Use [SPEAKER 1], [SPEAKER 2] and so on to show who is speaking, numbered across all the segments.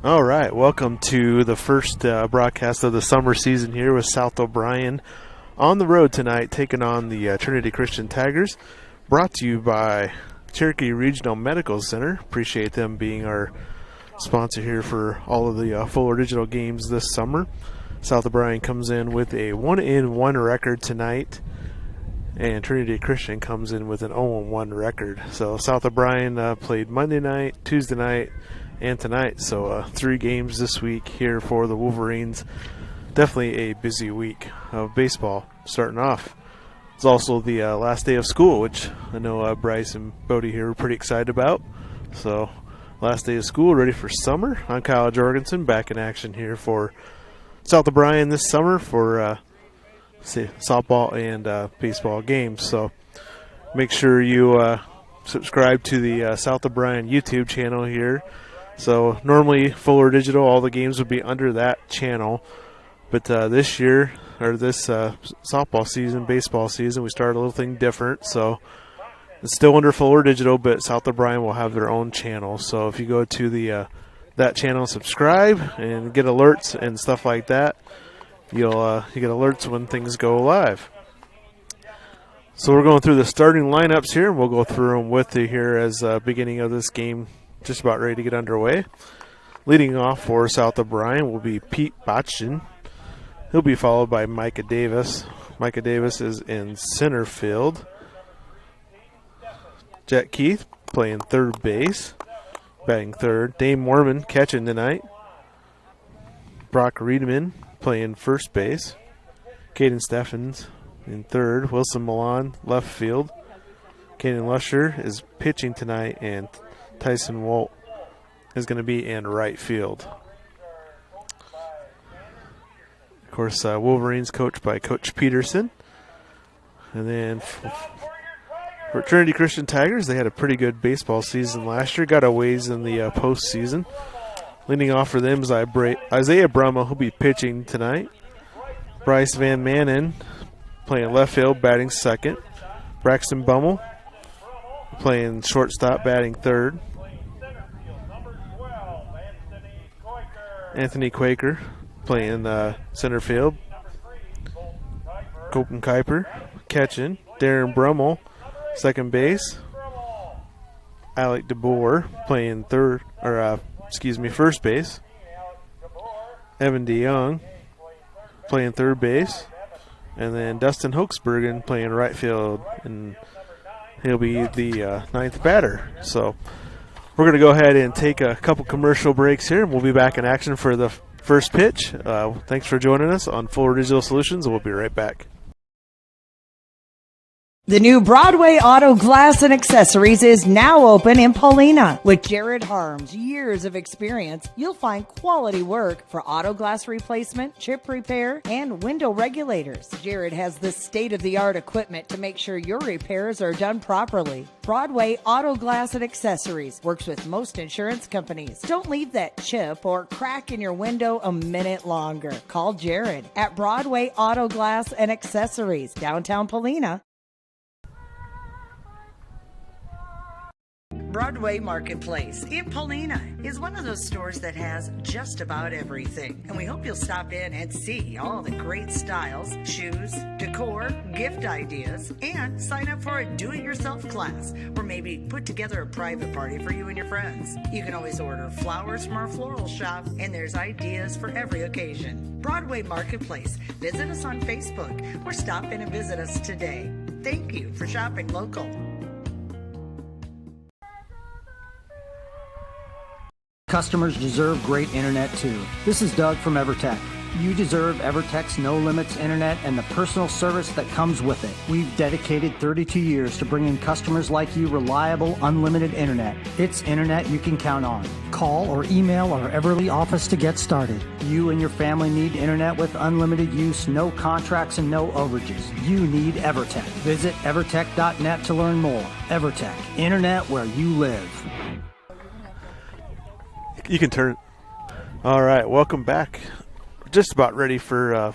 [SPEAKER 1] All right, welcome to the first broadcast of the summer season here with South O'Brien on the road tonight, taking on the Trinity Christian Tigers. Brought to you by Cherokee Regional Medical Center. Appreciate them being our sponsor here for all of the full digital games this summer. South O'Brien comes in with a 1-1 record tonight, and Trinity Christian comes in with an 0-1 record. So South O'Brien played Monday night, Tuesday night, and tonight. So 3 games this week here for the Wolverines. Definitely a busy week of baseball starting off. It's also the last day of school, which I know Bryce and Bodie here were pretty excited about. So last day of school, ready for summer. I'm Kyle Jorgensen, back in action here for South O'Brien this summer for softball and baseball games. So make sure you subscribe to the South O'Brien YouTube channel here. So normally full digital, all the games would be under that channel. But this year, or this softball season, baseball season, we started a little thing different. So it's still under full digital, but South O'Brien will have their own channel. So if you go to the that channel, subscribe and get alerts and stuff like that, you get alerts when things go live. So we're going through the starting lineups here, and we'll go through them with you here as beginning of this game just about ready to get underway. Leading off for South O'Brien will be Pete Botchin. He'll be followed by Micah Davis. Micah Davis is in center field. Jet Keith playing third base, batting third. Dane Mormon catching tonight. Brock Reedman playing first base. Caden Steffens in third. Wilson Milan left field. Caden Lusher is pitching tonight, and Tyson Walt is going to be in right field. Of course, Wolverines coached by Coach Peterson. And then for Trinity Christian Tigers, they had a pretty good baseball season last year. Got a ways in the postseason. Leading off for them is Isaiah Brumma, who'll be pitching tonight. Bryce Van Manen playing left field, batting second. Braxton Bummel playing shortstop, batting third. Anthony Quaker playing center field. Copen Kuiper catching. Darren Brummel second base. Alec DeBoer playing first base. Evan DeYoung playing third base. And then Dustin Hochsbergen playing right field, and he'll be the ninth batter. So we're going to go ahead and take a couple commercial breaks here, and we'll be back in action for the first pitch. Thanks for joining us on Full Digital Solutions, and we'll be right back.
[SPEAKER 2] The new Broadway Auto Glass and Accessories is now open in Paulina. With Jared Harm's years of experience, you'll find quality work for auto glass replacement, chip repair, and window regulators. Jared has the state-of-the-art equipment to make sure your repairs are done properly. Broadway Auto Glass and Accessories works with most insurance companies. Don't leave that chip or crack in your window a minute longer. Call Jared at Broadway Auto Glass and Accessories, downtown Paulina. Broadway Marketplace in Paulina is one of those stores that has just about everything. And we hope you'll stop in and see all the great styles, shoes, decor, gift ideas, and sign up for a do-it-yourself class, or maybe put together a private party for you and your friends. You can always order flowers from our floral shop, and there's ideas for every occasion. Broadway Marketplace. Visit us on Facebook or stop in and visit us today. Thank you for shopping local.
[SPEAKER 3] Customers deserve great internet too. This is Doug from EverTech. You deserve EverTech's no limits internet and the personal service that comes with it. We've dedicated 32 years to bringing customers like you reliable, unlimited internet. It's internet you can count on. Call or email our Everly office to get started. You and your family need internet with unlimited use, no contracts, and no overages. You need EverTech. Visit evertech.net to learn more. EverTech, internet where you live.
[SPEAKER 1] You can turn. All right, welcome back. Just about ready for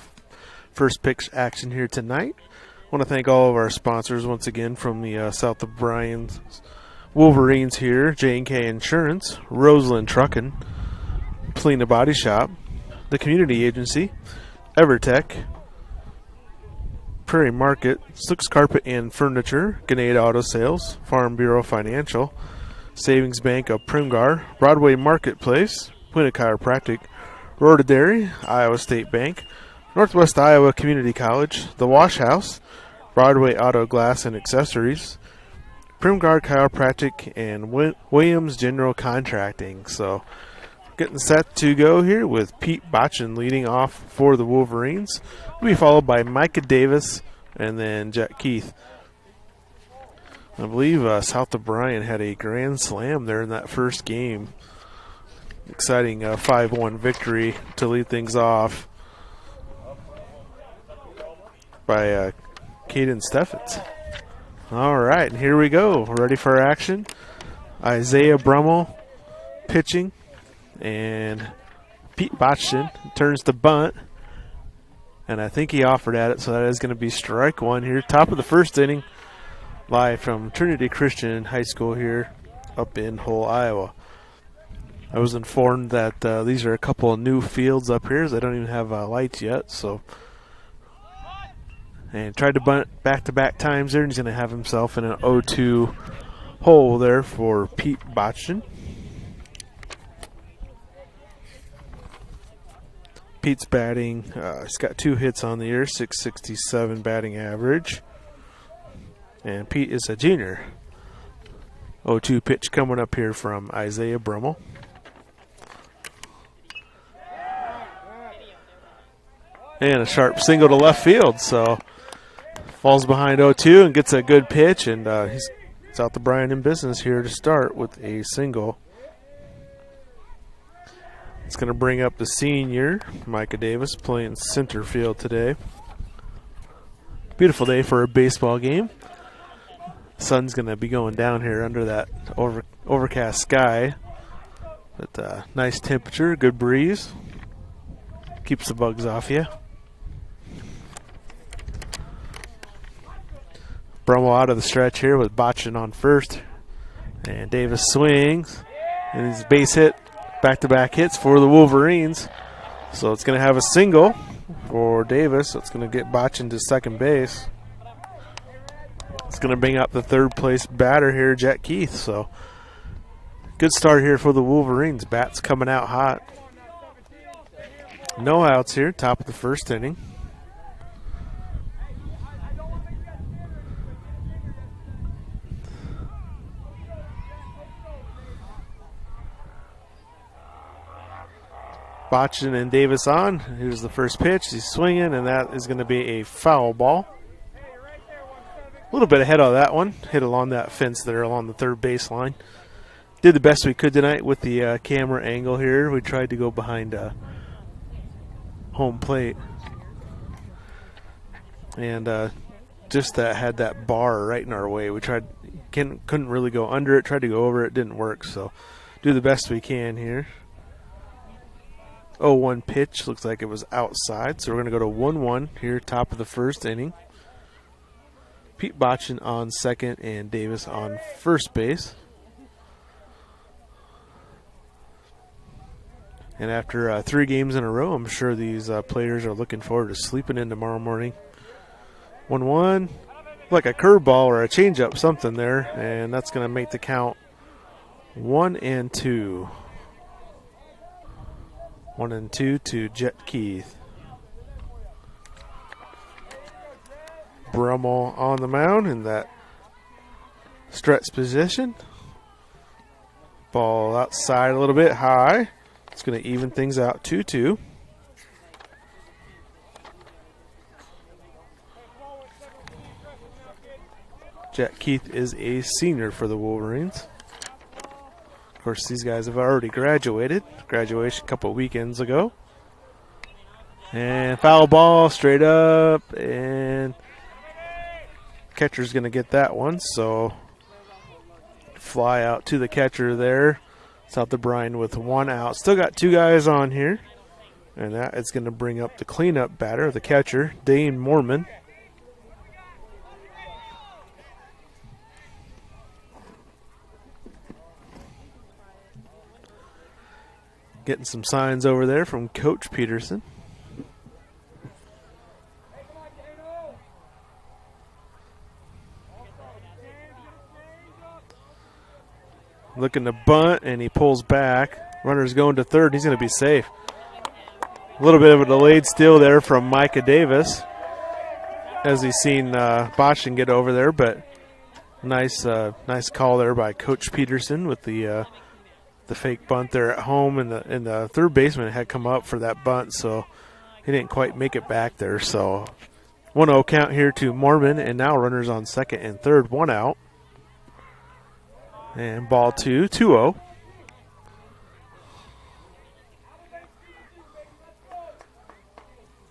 [SPEAKER 1] first pitch action here tonight. I want to thank all of our sponsors once again from the South O'Brien Wolverines here: J&K Insurance, Roseland Trucking, Polina Body Shop, the Community Agency, EverTech, Prairie Market, Slicks Carpet and Furniture, Gannett Auto Sales, Farm Bureau Financial, Savings Bank of Primgar, Broadway Marketplace, Polina Chiropractic, Rhoda Dairy, Iowa State Bank, Northwest Iowa Community College, The Wash House, Broadway Auto Glass and Accessories, Primgar Chiropractic, and Williams General Contracting. So getting set to go here with Pete Botchin leading off for the Wolverines. Will be followed by Micah Davis and then Jet Keith. I believe South O'Brien had a grand slam there in that first game. Exciting 5-1 victory to lead things off by Caden Steffens. All right, and here we go. We're ready for action. Isaiah Brummel pitching, and Pete Botchin turns the bunt, and I think he offered at it, so that is going to be strike one here. Top of the first inning, live from Trinity Christian High School here up in Hull, Iowa. I was informed that these are a couple of new fields up here. They don't even have lights yet, so. And tried to bunt back-to-back times there, and he's going to have himself in an 0-2 hole there for Pete Botchin. Pete's batting, he's got 2 hits on the year, .667 batting average. And Pete is a junior. 0-2 pitch coming up here from Isaiah Brummel. And a sharp single to left field, so falls behind 0-2 and gets a good pitch, and he's South O'Brien in business here to start with a single. It's going to bring up the senior, Micah Davis, playing center field today. Beautiful day for a baseball game. The sun's going to be going down here under that overcast sky. But nice temperature, good breeze. Keeps the bugs off you. Brummel out of the stretch here with Botchin on first. And Davis swings. And his base hit. Back-to-back hits for the Wolverines. So it's going to have a single for Davis. So it's going to get Botchin to second base. It's going to bring up the third place batter here, Jet Keith. So good start here for the Wolverines. Bats coming out hot. No outs here, top of the first inning. Botchin and Davis on. Here's the first pitch. He's swinging, and that is going to be a foul ball. A little bit ahead of that one. Hit along that fence there along the third baseline. Did the best we could tonight with the camera angle here. We tried to go behind home plate. And just had that bar right in our way. We couldn't really go under it. Tried to go over it. Didn't work. So do the best we can here. 0-1 pitch, looks like it was outside, so we're going to go to 1-1 here, top of the first inning. Pete Botchin on second and Davis on first base. And after 3 games in a row, I'm sure these players are looking forward to sleeping in tomorrow morning. 1-1, like a curveball or a changeup, something there, and that's going to make the count 1-2. 1-2 to Jet Keith. Brummel on the mound in that stretch position. Ball outside a little bit high. It's going to even things out 2-2. Jet Keith is a senior for the Wolverines. Of course, these guys have already graduated. Graduation a couple weekends ago. And foul ball straight up. And catcher's going to get that one. So fly out to the catcher there. South O'Brien with 1 out. Still got 2 guys on here. And that is going to bring up the cleanup batter, the catcher, Dane Mormon. Getting some signs over there from Coach Peterson. Looking to bunt, and he pulls back. Runner's going to third. He's going to be safe. A little bit of a delayed steal there from Micah Davis as he's seen Botchin get over there, but nice call there by Coach Peterson with the fake bunt there at home, and the third baseman had come up for that bunt, so he didn't quite make it back there. So 1-0 count here to Mormon, and now runners on second and third, 1 out. And ball 2-0.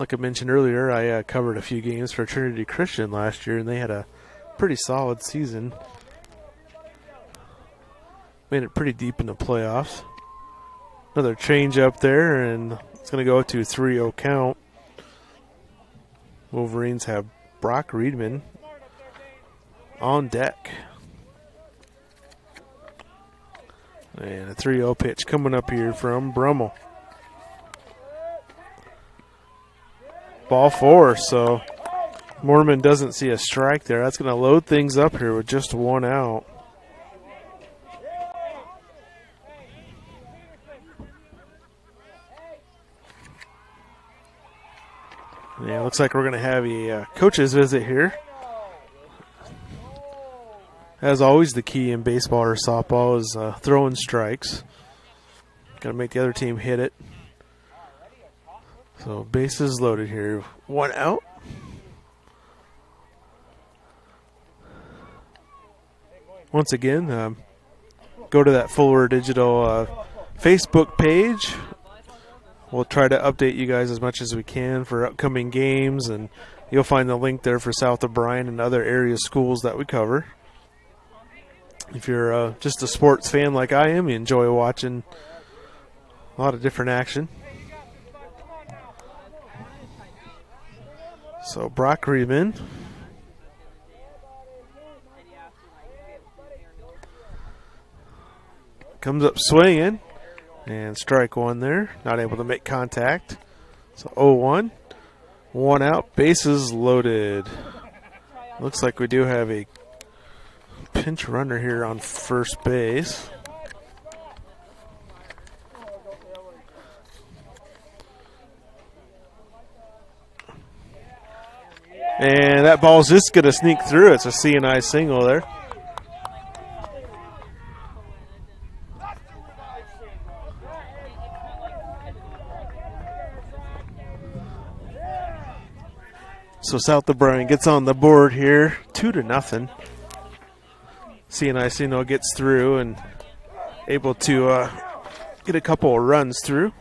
[SPEAKER 1] Like I mentioned earlier, I covered a few games for Trinity Christian last year, and they had a pretty solid season. Made it pretty deep in the playoffs. Another change up there, and it's going to go to 3-0 count. Wolverines have Brock Reedman on deck. And a 3-0 pitch coming up here from Brummel. Ball 4, so Mormon doesn't see a strike there. That's going to load things up here with just 1 out. Yeah, looks like we're going to have a coach's visit here. As always, the key in baseball or softball is throwing strikes. Got to make the other team hit it. So bases loaded here. 1 out. Once again, go to that Fuller Digital Facebook page. We'll try to update you guys as much as we can for upcoming games, and you'll find the link there for South O'Brien and other area schools that we cover. If you're just a sports fan like I am, you enjoy watching a lot of different action. So Brock Reedman comes up swinging, and strike 1 there. Not able to make contact. So 0-1. 1 out. Bases loaded. Looks like we do have a pinch runner here on first base. And that ball's just going to sneak through. It's a C&I single there. So South O'Brien gets on the board here, 2-0. C&I Single gets through and able to get a couple of runs through.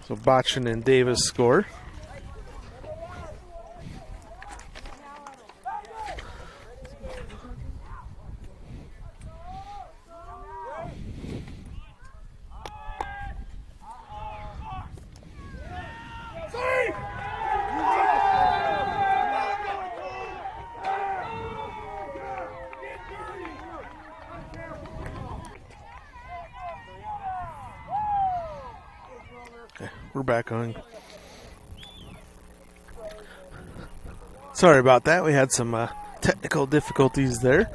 [SPEAKER 1] So Botchin and Davis score. We're back on. Sorry about that. We had some technical difficulties there.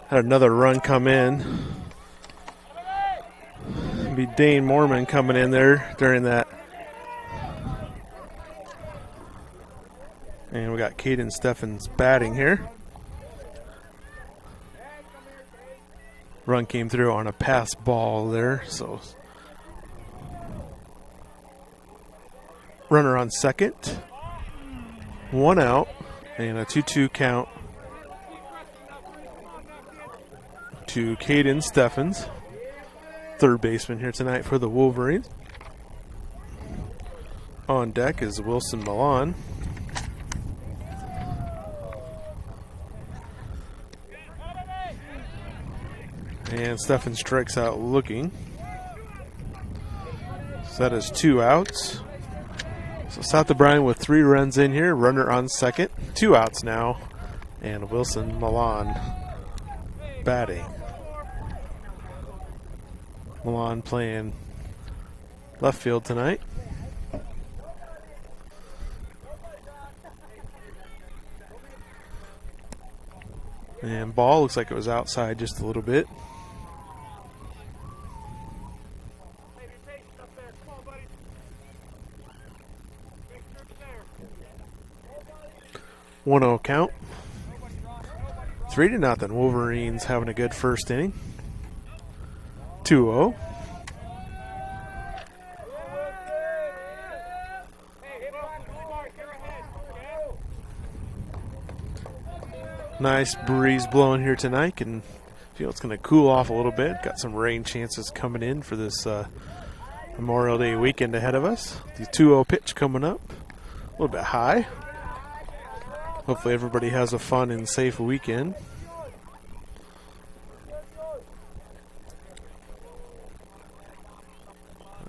[SPEAKER 1] Had another run come in. It'll be Dane Mormon coming in there during that. And we got Caden Steffens batting here. Run came through on a pass ball there, so runner on second, 1 out, and a 2-2 count to Caden Steffens, third baseman here tonight for the Wolverines. On deck is Wilson Milan. And Steffens strikes out looking. So that is 2 outs. So South O'Brien with 3 runs in here, runner on second, 2 outs now And Wilson Milan batting. Milan playing left field tonight. And ball looks like it was outside just a little bit. One 1-0 count. 3-0. Wolverines having a good first inning. 2-0. Nice breeze blowing here tonight. Can feel it's going to cool off a little bit. Got some rain chances coming in for this Memorial Day weekend ahead of us. The 2-0 pitch coming up. A little bit high. Hopefully everybody has a fun and safe weekend.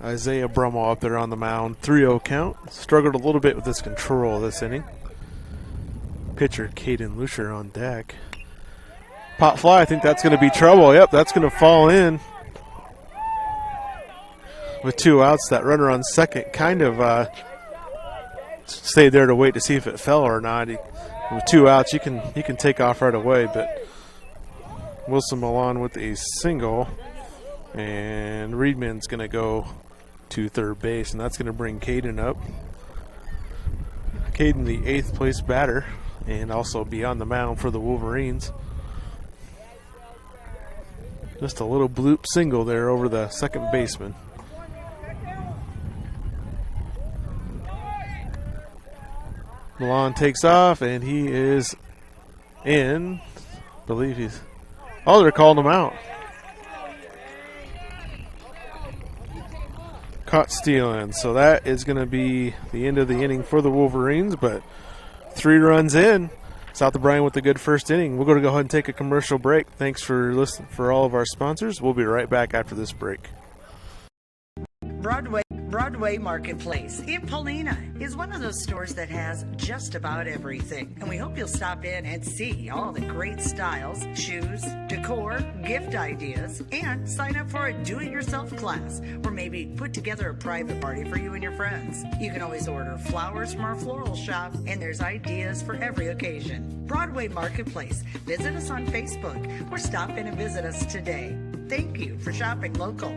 [SPEAKER 1] Isaiah Brummel up there on the mound. 3-0 count. Struggled a little bit with this control this inning. Pitcher Caden Lucier on deck. Pop fly, I think that's going to be trouble. Yep, that's going to fall in. With 2 outs, that runner on second kind of stayed there to wait to see if it fell or not. With 2 outs, you can take off right away, but Wilson Milan with a single, and Reedman's going to go to third base, and that's going to bring Caden up. Caden, the 8th place batter, and also be on the mound for the Wolverines. Just a little bloop single there over the second baseman. Milan takes off, and he is in. I believe he's. Oh, they're calling him out. Caught stealing. So that is going to be the end of the inning for the Wolverines, but 3 runs in. South O'Brien with a good first inning. We're going to go ahead and take a commercial break. Thanks for listening for all of our sponsors. We'll be right back after this break.
[SPEAKER 2] Broadway Marketplace in Paulina is one of those stores that has just about everything. And we hope you'll stop in and see all the great styles, shoes, decor, gift ideas, and sign up for a do-it-yourself class or maybe put together a private party for you and your friends. You can always order flowers from our floral shop, and there's ideas for every occasion. Broadway Marketplace. Visit us on Facebook or stop in and visit us today. Thank you for shopping local.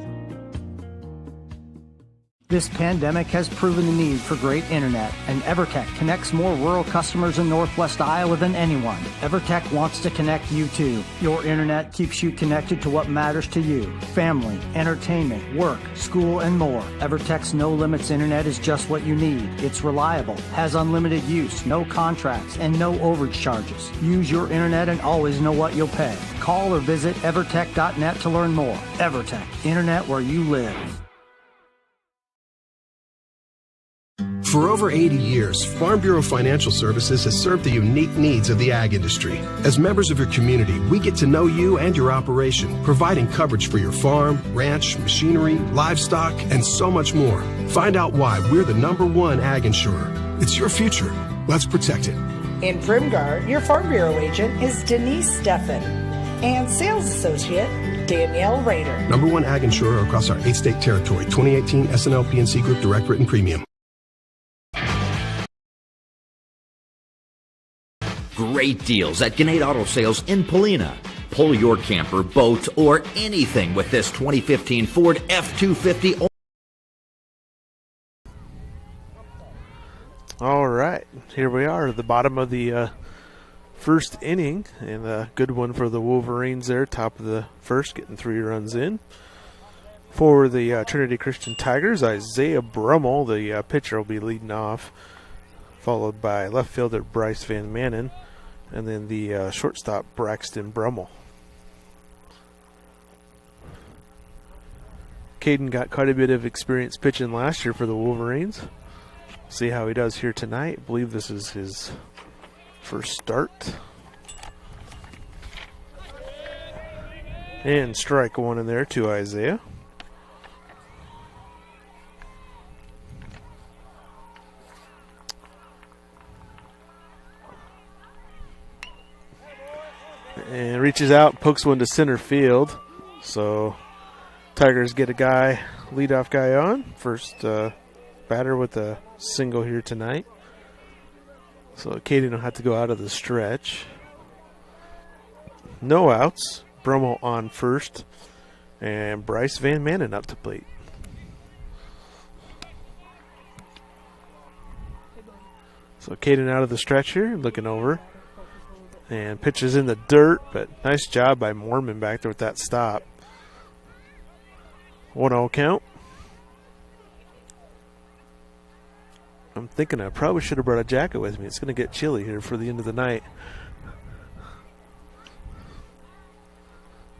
[SPEAKER 3] This pandemic has proven the need for great internet, and EverTech connects more rural customers in Northwest Iowa than anyone. EverTech wants to connect you too. Your internet keeps you connected to what matters to you: family, entertainment, work, school, and more. EverTech's No Limits internet is just what you need. It's reliable, has unlimited use, no contracts, and no overage charges. Use your internet and always know what you'll pay. Call or visit evertech.net to learn more. EverTech, internet where you live.
[SPEAKER 4] For over 80 years, Farm Bureau Financial Services has served the unique needs of the ag industry. As members of your community, we get to know you and your operation, providing coverage for your farm, ranch, machinery, livestock, and so much more. Find out why we're the #1 ag insurer. It's your future. Let's protect it.
[SPEAKER 2] In Primgar, your Farm Bureau agent is Denise Steffen and sales associate Danielle Rader.
[SPEAKER 4] #1 ag insurer across our 8-state territory. 2018 SNL PNC Group Direct Written Premium.
[SPEAKER 5] Great deals at Gannett Auto Sales in Paulina. Pull your camper, boat, or anything with this 2015 Ford F-250.
[SPEAKER 1] All right, here we are at the bottom of the first inning, and a good one for the Wolverines there, top of the first, getting 3 runs in. For the Trinity Christian Tigers, Isaiah Brummel, the pitcher, will be leading off, followed by left fielder Bryce Van Manen, and then the shortstop Braxton Brummel. Caden got quite a bit of experience pitching last year for the Wolverines. See how he does here tonight. I believe this is his first start. And strike one in there to Isaiah. And reaches out, pokes one to center field. So Tigers get a guy, leadoff guy on. First batter with a single here tonight. So Katie will have to go out of the stretch. No outs. Brummel on first. And Bryce Van Manen up to plate. So Caden out of the stretch here, looking over. And pitches in the dirt, but nice job by Mormon back there with that stop. 1-0 count. I'm thinking I probably should have brought a jacket with me. It's going to get chilly here for the end of the night.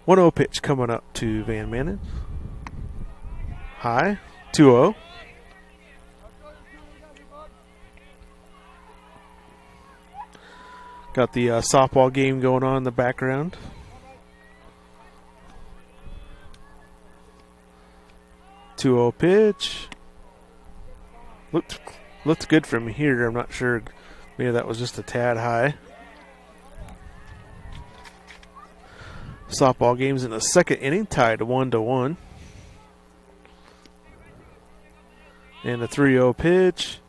[SPEAKER 1] 1-0 pitch coming up to Van Manen. High. 2-0. Got the softball game going on in the background. Two-0 pitch. Looked good from here. I'm not sure. Maybe that was just a tad high. Softball game's in the second inning, tied 1-1. And a 3-0 pitch.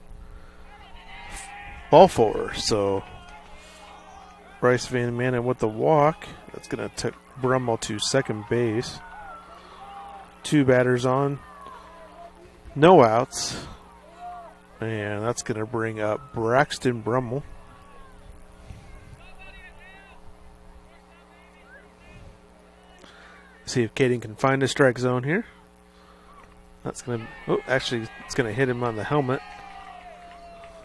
[SPEAKER 1] Ball four. So Bryce Van Manen with the walk. That's going to take Brummel to second base. Two batters on. No outs. And that's going to bring up Braxton Brummel. See if Caden can find a strike zone here. That's going to, oh, actually, it's going to hit him on the helmet.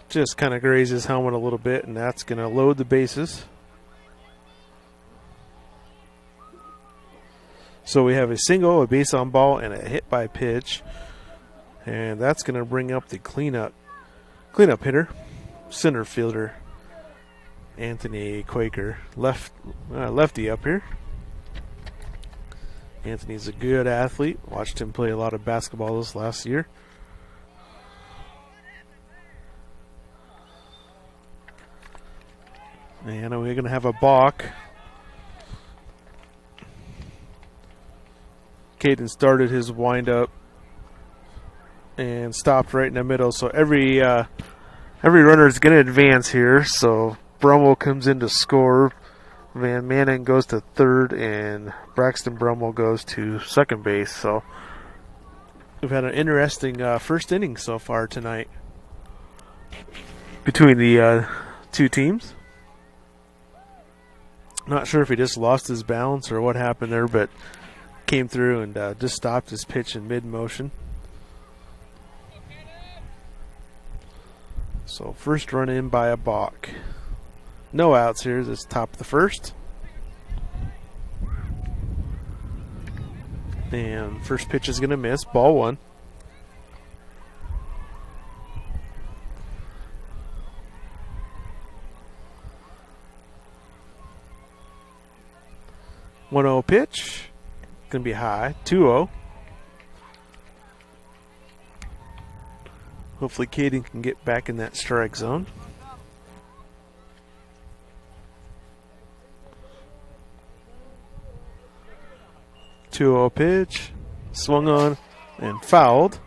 [SPEAKER 1] Just kind of graze his helmet a little bit, and that's going to load the bases. So we have a single, a base on ball, and a hit by pitch. And that's going to bring up the cleanup hitter, center fielder, Anthony Quaker. Lefty up here. Anthony's a good athlete. Watched him play a lot of basketball this last year. And we're going to have a balk. Caden started his windup and stopped right in the middle. So every runner is going to advance here. So Brummel comes in to score. Van Manen goes to third, and Braxton Brummel goes to second base. So we've had an interesting first inning so far tonight between the two teams. Not sure if he just lost his balance or what happened there, but came through and just stopped his pitch in mid-motion. So first run in by a balk. No outs here. This top of the first. And first pitch is going to miss. Ball one. One 1-0 pitch. Going to be high. 2-0. Hopefully Caden can get back in that strike zone. Two-0 pitch, swung on and fouled.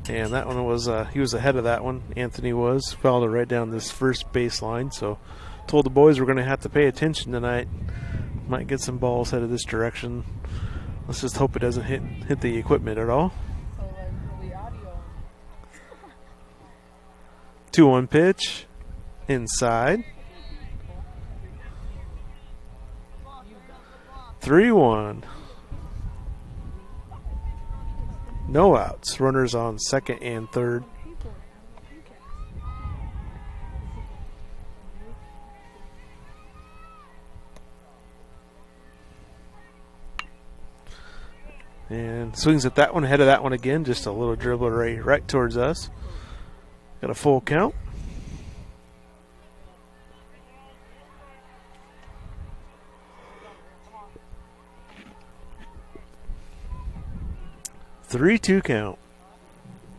[SPEAKER 1] And that one was, he was ahead of that one. Anthony was, fouled it right down this first baseline. So told the boys we're going to have to pay attention tonight. Might get some balls headed this direction. Let's just hope it doesn't hit the equipment at all. 2-1 pitch, inside. 3-1. No outs. Runners on second and third. And swings at that one, ahead of that one again. Just a little dribbler right towards us. Got a full count. Three-two count.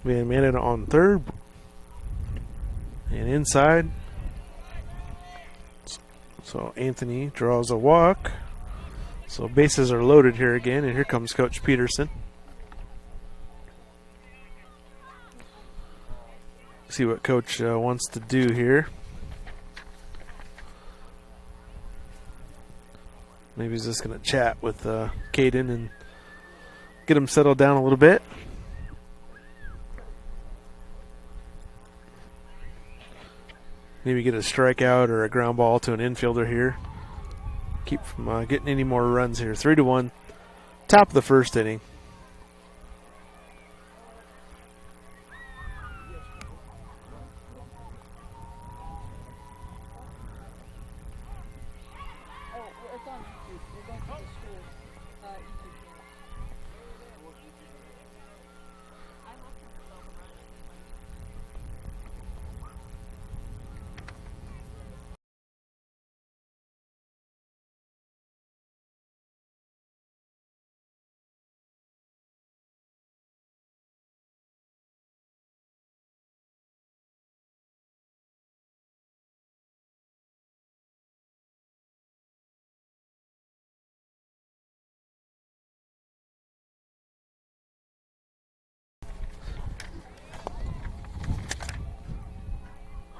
[SPEAKER 1] Van Manen on third. And inside. It's So Anthony draws a walk. So bases are loaded here again, and here comes Coach Peterson. See what Coach wants to do here. Maybe he's just going to chat with Caden and get him settled down a little bit. Maybe get a strikeout or a ground ball to an infielder here. Keep from getting any more runs here. 3-1, top of the first inning.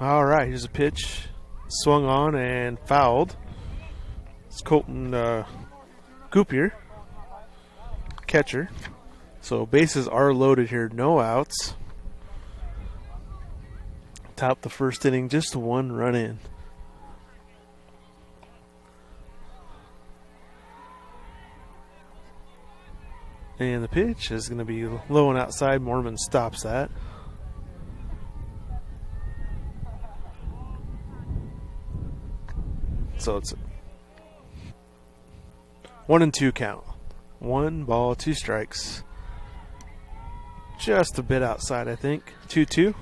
[SPEAKER 1] All right, here's a pitch. Swung on and fouled. It's Colton Coupier, catcher. So bases are loaded here, no outs. Top the first inning, just one run in. And the pitch is going to be low and outside. Mormon stops that. So it's a 1-2 count. 1 ball, 2 strikes. Just a bit outside, I think. 2-2.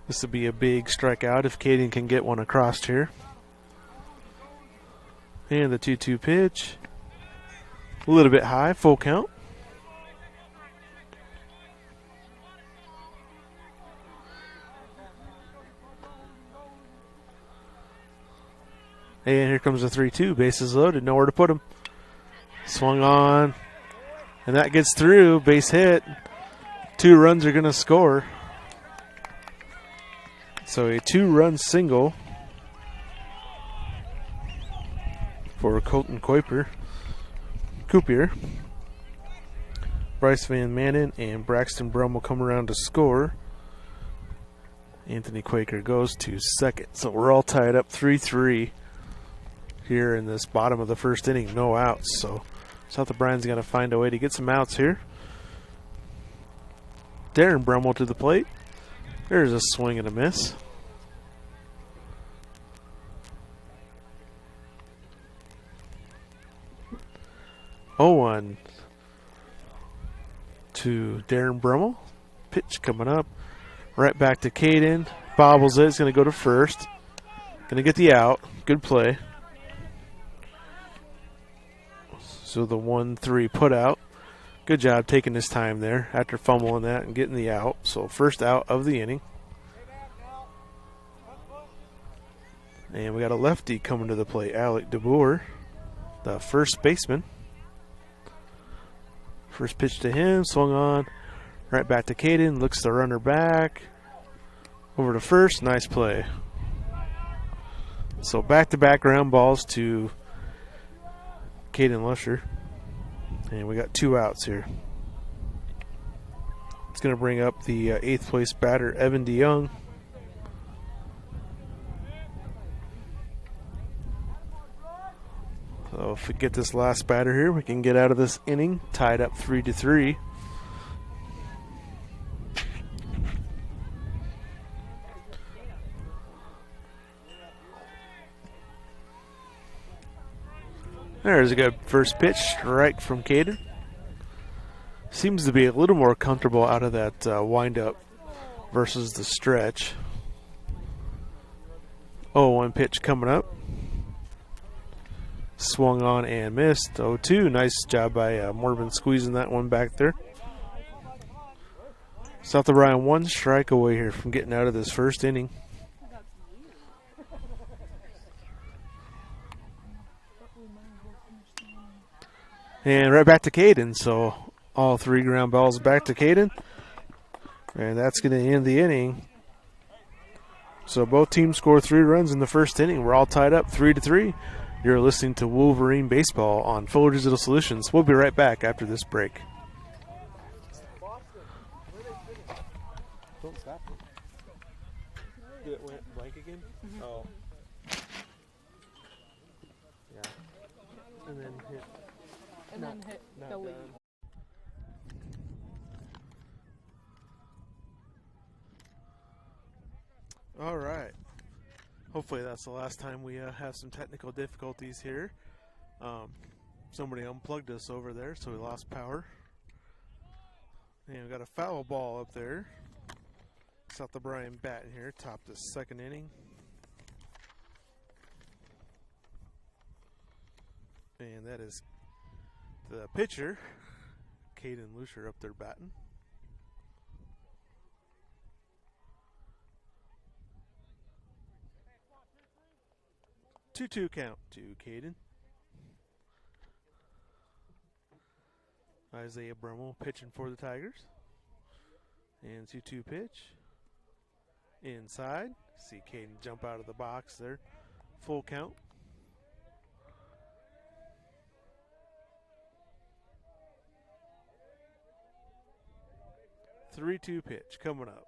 [SPEAKER 1] This would be a big strikeout if Caden can get one across here. And the 2-2 pitch. A little bit high, full count. And here comes the 3-2. Bases loaded. Nowhere to put him. Swung on. And that gets through. Base hit. 2 runs are going to score. So a 2-run single for Colton Coupier. Bryce Van Manen and Braxton Brum will come around to score. Anthony Quaker goes to second. So we're all tied up 3-3. Here in this bottom of the first inning, no outs. So South O'Brien's going to find a way to get some outs here. Darren Brummel to the plate. There's a swing and a miss. Oh, to Darren Brummel. Pitch coming up. Right back to Caden. Bobbles it. It's going to go to first. Going to get the out. Good play. So the 1-3 put out. Good job taking his time there after fumbling that and getting the out. So first out of the inning. And we got a lefty coming to the plate, Alec DeBoer, the first baseman. First pitch to him, swung on. Right back to Caden, looks the runner back. Over to first, nice play. So back-to-back ground balls to Caden Lusher. And we got 2 outs here. It's going to bring up the 8th place batter, Evan DeYoung. So if we get this last batter here, we can get out of this inning tied up 3-3. There's a good first pitch, strike from Caden. Seems to be a little more comfortable out of that windup versus the stretch. 0-1 pitch coming up. Swung on and missed. 0-2. Nice job by Mormon squeezing that one back there. South O'Brien 1 strike away here from getting out of this first inning. And right back to Caden. So all 3 ground balls back to Caden. And that's going to end the inning. So both teams score 3 runs in the first inning. We're all tied up 3-3. You're listening to Wolverine Baseball on Fuller Digital Solutions. We'll be right back after this break. Don't stop it. It went blank again? Mm-hmm. Oh. Yeah. And then hit.
[SPEAKER 6] And then hit the lead.
[SPEAKER 1] All right. Hopefully that's the last time we have some technical difficulties here. Somebody unplugged us over there, so we lost power. And we got a foul ball up there. South O'Brien batting here, top the second inning. And that is the pitcher, Caden Lucier, up there batting. 2-2 count to Caden. Isaiah Brummel pitching for the Tigers. And 2-2 pitch. Inside. See Caden jump out of the box there. Full count. Three-two pitch coming up.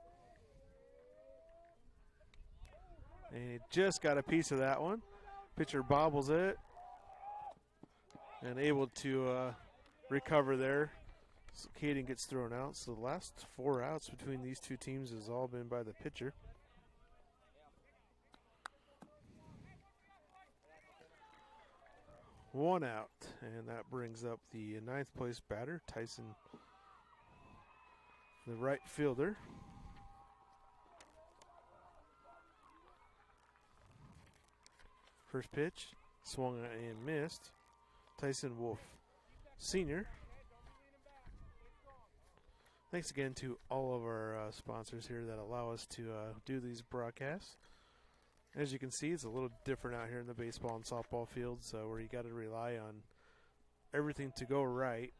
[SPEAKER 1] And he just got a piece of that one. Pitcher bobbles it. And able to recover there. So Caden gets thrown out. So the last 4 outs between these two teams has all been by the pitcher. One out. And that brings up the 9th place batter, Tyson, the right fielder. First pitch, swung and missed. Tyson Wolf, senior. Thanks again to all of our sponsors here that allow us to do these broadcasts. As you can see, it's a little different out here in the baseball and softball fields, where you got to rely on everything to go right.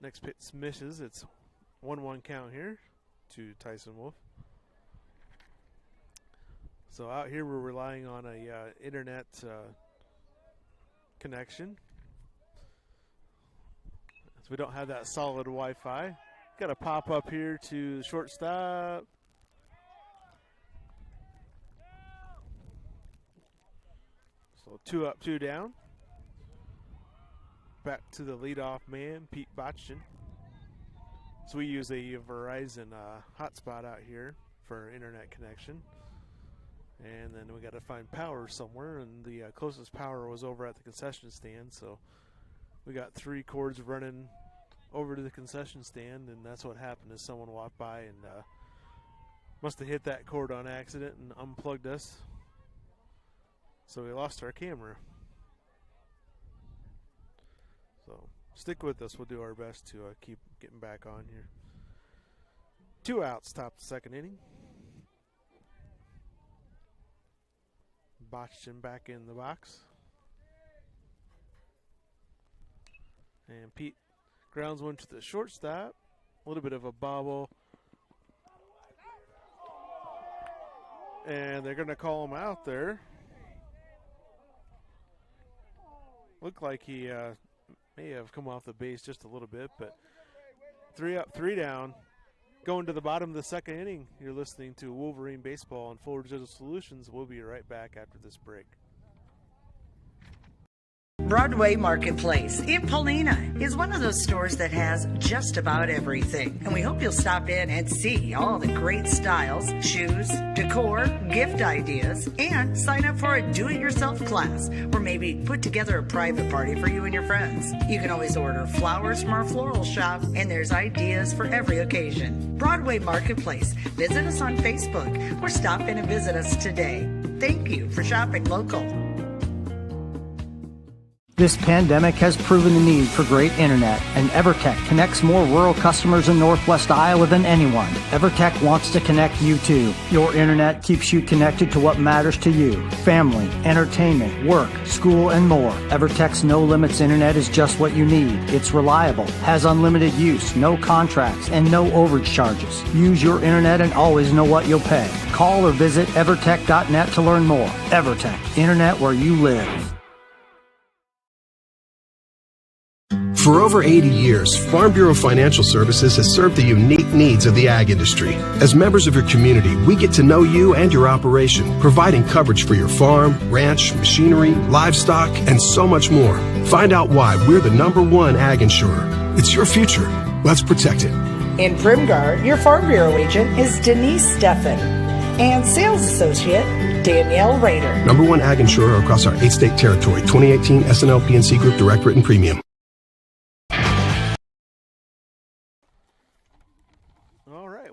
[SPEAKER 1] Next pitch misses. It's 1-1 count here to Tyson Wolf. So out here we're relying on a internet connection. So we don't have that solid Wi-Fi. Got a pop up here to shortstop. So 2 up, 2 down. Back to the leadoff man, Pete Botchin. So we use a Verizon hotspot out here for internet connection. And then we got to find power somewhere, and the closest power was over at the concession stand. So we got 3 cords running over to the concession stand, and that's what happened is someone walked by and must have hit that cord on accident and unplugged us. So we lost our camera. So stick with us. We'll do our best to keep getting back on here. 2 outs, top the second inning. Botchin back in the box. And Pete grounds one to the shortstop. A little bit of a bobble. And they're going to call him out there. Looked like he may have come off the base just a little bit, but 3 up, 3 down. Going to the bottom of the second inning, you're listening to Wolverine Baseball on Fuller Digital Solutions. We'll be right back after this break.
[SPEAKER 2] Broadway Marketplace in Paulina is one of those stores that has just about everything. And we hope you'll stop in and see all the great styles, shoes, decor, gift ideas, and sign up for a do-it-yourself class or maybe put together a private party for you and your friends. You can always order flowers from our floral shop, and there's ideas for every occasion. Broadway Marketplace. Visit us on Facebook or stop in and visit us today. Thank you for shopping local.
[SPEAKER 3] This pandemic has proven the need for great internet, and EverTech connects more rural customers in Northwest Iowa than anyone. EverTech wants to connect you too. Your internet keeps you connected to what matters to you: family, entertainment, work, school, and more. EverTech's no limits internet is just what you need. It's reliable, has unlimited use, no contracts, and no overage charges. Use your internet and always know what you'll pay. Call or visit evertech.net to learn more. EverTech, internet where you live.
[SPEAKER 4] For over 80 years, Farm Bureau Financial Services has served the unique needs of the ag industry. As members of your community, we get to know you and your operation, providing coverage for your farm, ranch, machinery, livestock, and so much more. Find out why we're the #1 ag insurer. It's your future. Let's protect it.
[SPEAKER 2] In Primgar, your Farm Bureau agent is Denise Steffen and sales associate Danielle Rader.
[SPEAKER 4] #1 ag insurer across our 8-state territory. 2018 SNL PNC Group Direct Written Premium.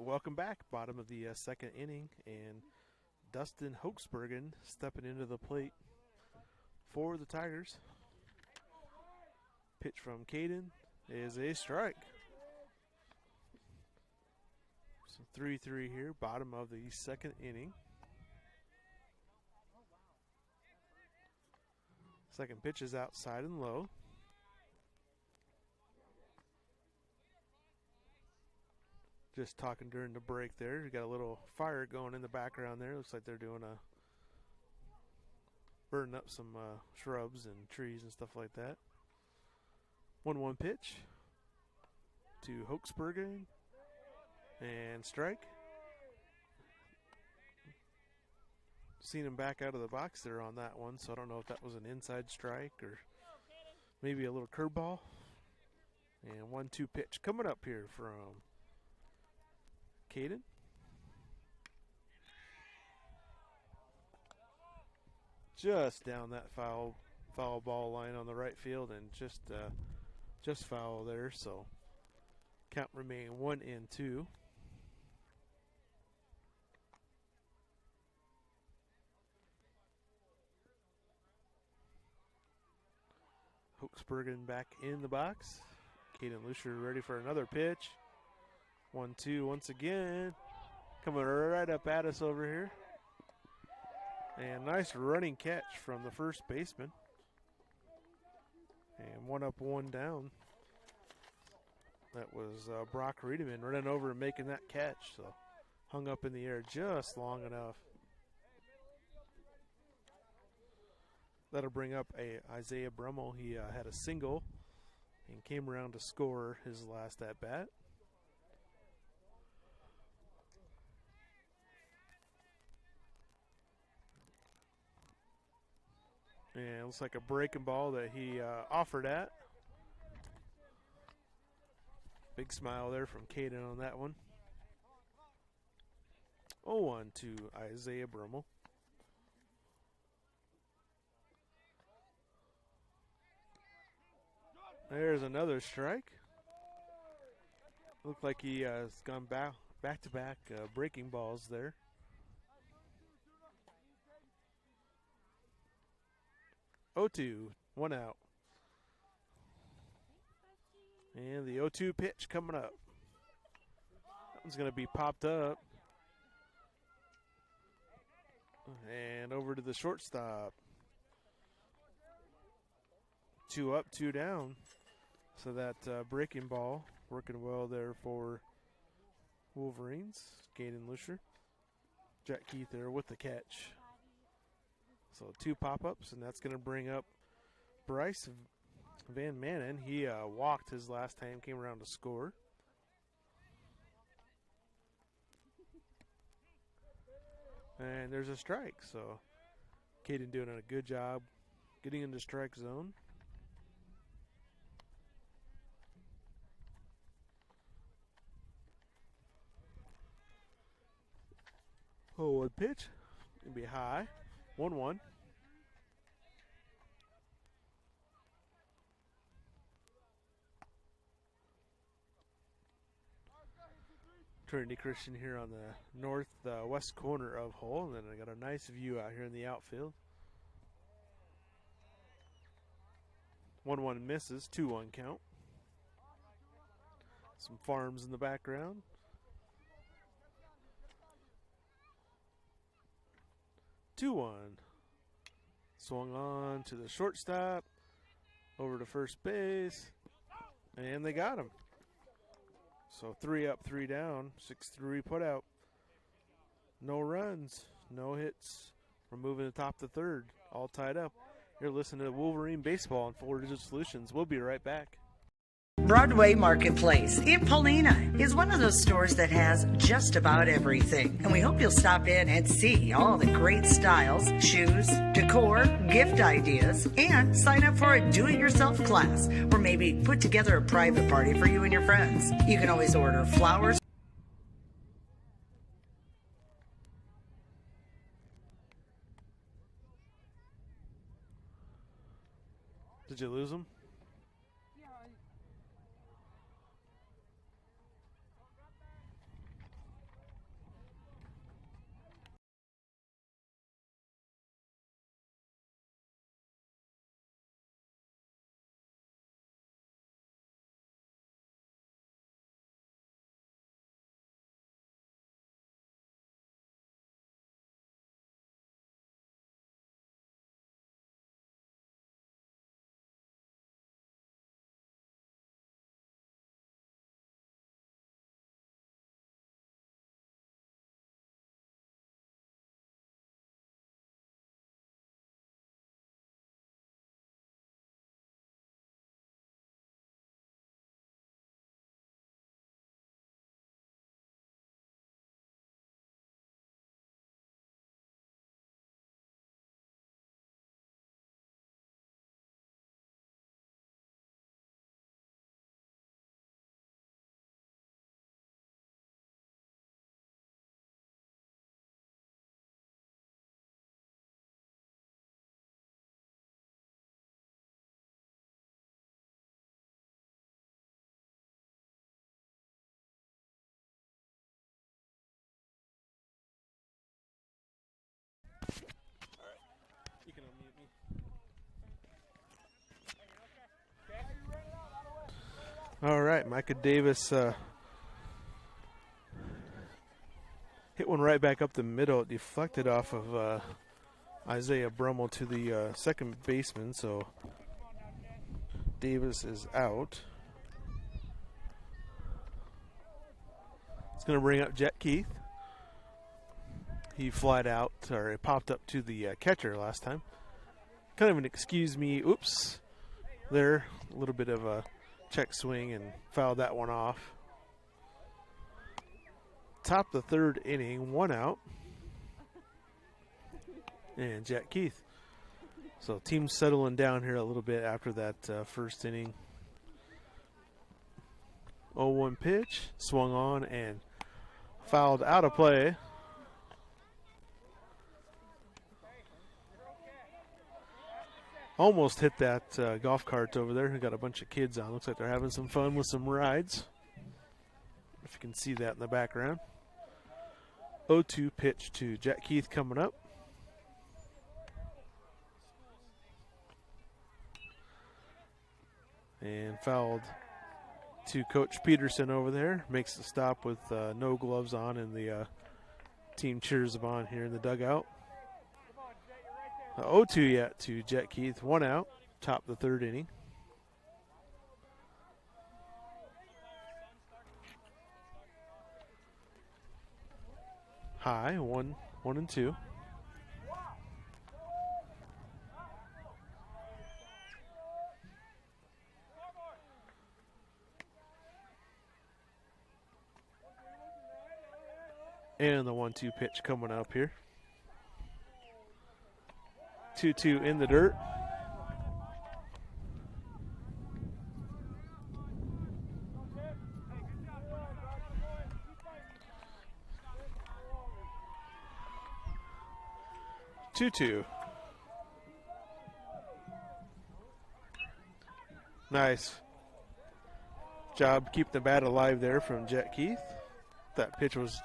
[SPEAKER 1] Welcome back. Bottom of the second inning, and Dustin Hoaxbergen stepping into the plate for the Tigers. Pitch from Caden is a strike. So 3-3 here, bottom of the second inning. Second pitch is outside and low. Just talking during the break there. We got a little fire going in the background there. Looks like they're doing burning up some shrubs and trees and stuff like that. 1-1 pitch to Hoaxbergen and strike. Seen him back out of the box there on that one, so I don't know if that was an inside strike or maybe a little curveball. And 1-2 pitch coming up here from Caden. Just down that foul ball line on the right field, and just foul there. So count remain 1-2. Hoaxbergen back in the box. Caden Lucier ready for another pitch. 1-2 once again. Coming right up at us over here. And nice running catch from the first baseman. And 1 up, 1 down. That was Brock Riedemann running over and making that catch. So hung up in the air just long enough. That'll bring up Isaiah Brummel. He had a single and came around to score his last at bat. And it looks like a breaking ball that he offered at. Big smile there from Caden on that one. 0-1 to Isaiah Brummel. There's another strike. Looked like he has gone back-to-back breaking balls there. Oh, 2, 1 out. And the 0-2 pitch coming up. That one's going to be popped up. And over to the shortstop. 2 up, 2 down. So that breaking ball working well there for Wolverines. Caden Lucier. Jack Keith there with the catch. So 2 pop-ups, and that's going to bring up Bryce Van Manen. He walked his last time, came around to score. And there's a strike, so Caden doing a good job getting into strike zone. Oh, 1 pitch. Gonna be high. 1-1. Trinity Christian here on the northwest corner of Hull, and then I got a nice view out here in the outfield. 1-1 misses, 2-1 count. Some farms in the background. 2-1. Swung on to the shortstop, over to first base, and they got him. So 3 up, 3 down, 6-3 put out. No runs, no hits. We're moving to top of the third, all tied up. You're listening to Wolverine Baseball on Full Digital Solutions. We'll be right back.
[SPEAKER 2] Broadway Marketplace in Paulina is one of those stores that has just about everything. And we hope you'll stop in and see all the great styles, shoes, decor, gift ideas, and sign up for a do-it-yourself class or maybe put together a private party for you and your friends. You can always order flowers.
[SPEAKER 1] Did you lose them? You can unmute me. All right, Micah Davis hit one right back up the middle. It deflected off of Isaiah Brummel to the second baseman, so Davis is out. It's going to bring up Jet Keith. He flied out, or it popped up to the catcher last time. Kind of an excuse me, oops, there. A little bit of a check swing and fouled that one off. Top of the third inning, 1 out. And Jet Keith. So team's settling down here a little bit after that first inning. 0-1 pitch, swung on and fouled out of play. Almost hit that golf cart over there. We got a bunch of kids on. Looks like they're having some fun with some rides. If you can see that in the background. 0-2 pitch to Jet Keith coming up. And fouled to Coach Peterson over there. Makes the stop with no gloves on, and the team cheers him on here in the dugout. 0-2 yet to Jet Keith. 1 out, top of the third inning. High, 1-2. And the 1-2 pitch coming up here. 2-2 in the dirt. Nice job keeping the bat alive there from Jet Keith. That pitch was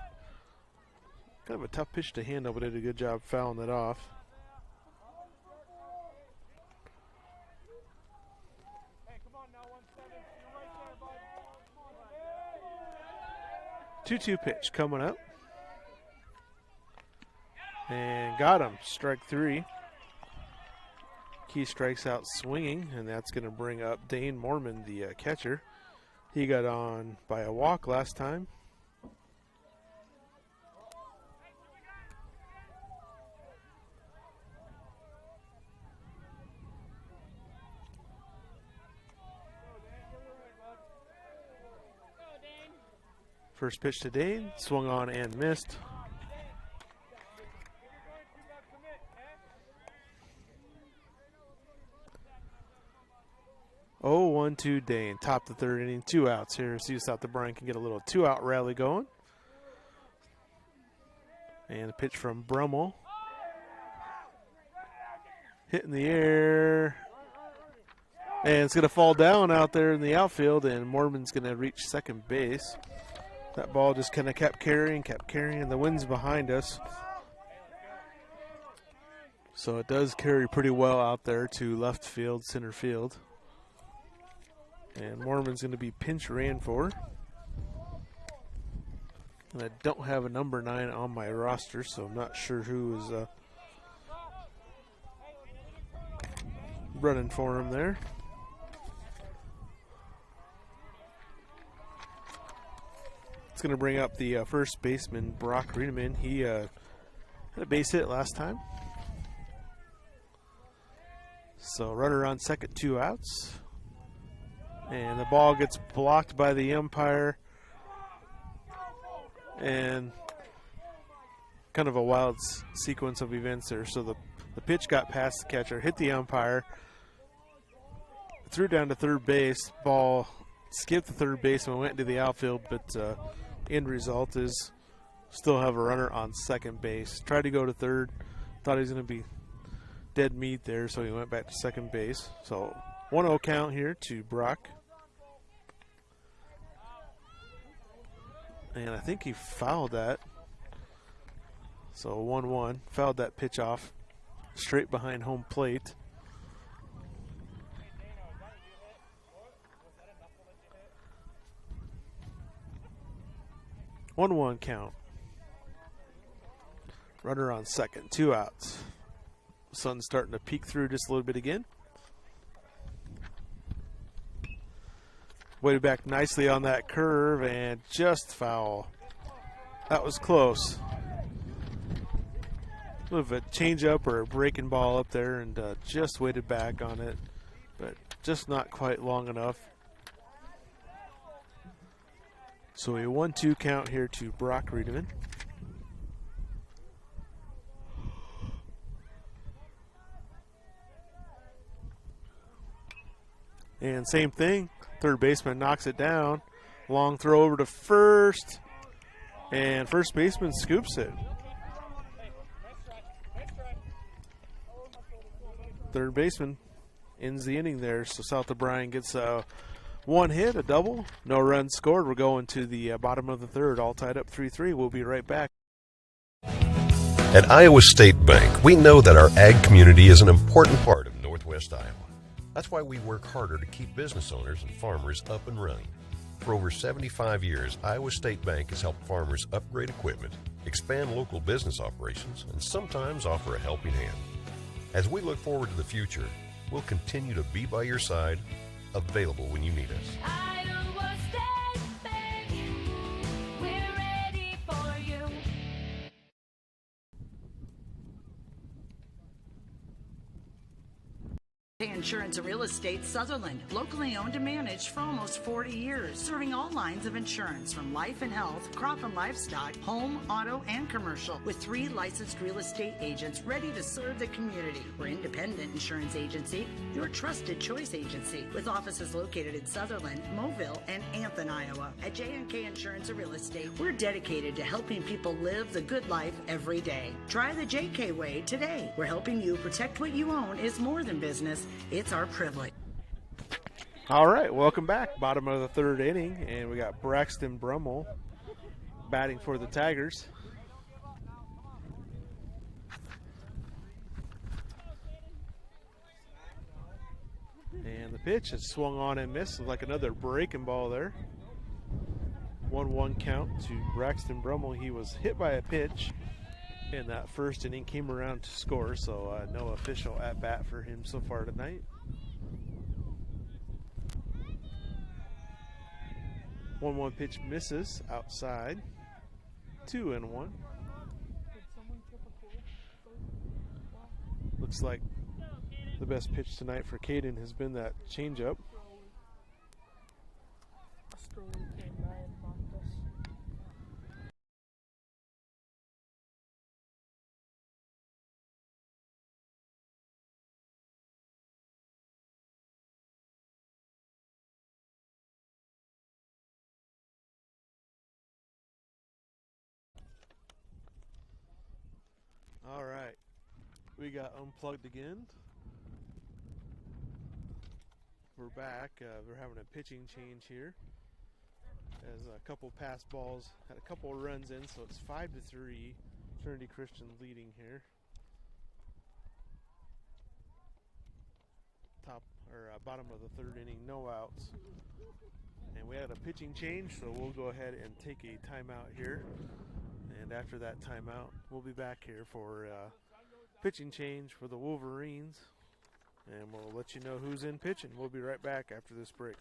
[SPEAKER 1] kind of a tough pitch to handle, but did a good job fouling that off. 2-2 pitch coming up. And got him. Strike 3. Key strikes out swinging, and that's going to bring up Dane Mormon, the catcher. He got on by a walk last time. First pitch to Dane, swung on and missed. Oh, 1-2 Dane. Top the third inning, 2 outs here. See if South O'Brien can get a little 2-out rally going. And a pitch from Brummel. Hit in the air. And it's going to fall down out there in the outfield, and Mormon's going to reach second base. That ball just kind of kept carrying, and the wind's behind us. So it does carry pretty well out there to left field, center field. And Mormon's going to be pinch ran for. And I don't have a number 9 on my roster, so I'm not sure who is running for him there. It's going to bring up the first baseman, Brock Riedemann. He had a base hit last time. So runner on second, 2 outs. And the ball gets blocked by the umpire. And kind of a wild sequence of events there. So the pitch got past the catcher, hit the umpire, threw down to third base. Ball skipped the third baseman, went into the outfield, but end result is still have a runner on second base. Tried to go to third, thought he was going to be dead meat there, so he went back to second base. So 1-0 count here to Brock. And I think he fouled that. So 1-1. Fouled that pitch off straight behind home plate. One count. Runner on second, 2 outs. Sun's starting to peek through just a little bit again. Waited back nicely on that curve and just foul. That was close. A little bit of a changeup or a breaking ball up there, and just waited back on it, but just not quite long enough. So a 1-2 count here to Brock Riedemann. And same thing, third baseman knocks it down. Long throw over to first, and first baseman scoops it. Third baseman ends the inning there, so South O'Brien gets 1 hit, a double, no runs scored. We're going to the bottom of the third, all tied up 3-3. We'll be right back.
[SPEAKER 7] At Iowa State Bank, we know that our ag community is an important part of Northwest Iowa. That's why we work harder to keep business owners and farmers up and running. For over 75 years, Iowa State Bank has helped farmers upgrade equipment, expand local business operations, and sometimes offer a helping hand. As we look forward to the future, we'll continue to be by your side, available when you need us.
[SPEAKER 8] Iowa State Bank, we're ready for you.
[SPEAKER 2] Insurance and Real Estate Sutherland, locally owned and managed for almost 40 years, serving all lines of insurance from life and health, crop and livestock, home, auto, and commercial, with 3 licensed real estate agents ready to serve the community. We're independent insurance agency, your trusted choice agency, with offices located in Sutherland, Mobile, and Anthon, Iowa. At J&K Insurance and Real Estate, we're dedicated to helping people live the good life every day. Try the JK way today. We're helping you protect what you own is more than business. It's our privilege.
[SPEAKER 1] All right, welcome back. Bottom of the third inning, and we got Braxton Brummel batting for the Tigers. And the pitch is swung on and missed, like another breaking ball there. 1-1 count to Braxton Brummel. He was hit by a pitch in that first inning, came around to score, so no official at bat for him so far tonight. 1-1 pitch misses outside. 2-1. Looks like the best pitch tonight for Caden has been that changeup. All right, we got unplugged again. We're back. We're having a pitching change here, as a couple pass balls had a couple of runs in, so it's 5-3. Trinity Christian leading here. Bottom of the third inning, no outs, and we had a pitching change, so we'll go ahead and take a timeout here. And after that timeout, we'll be back here for pitching change for the Wolverines. And we'll let you know who's in pitching. We'll be right back after this break.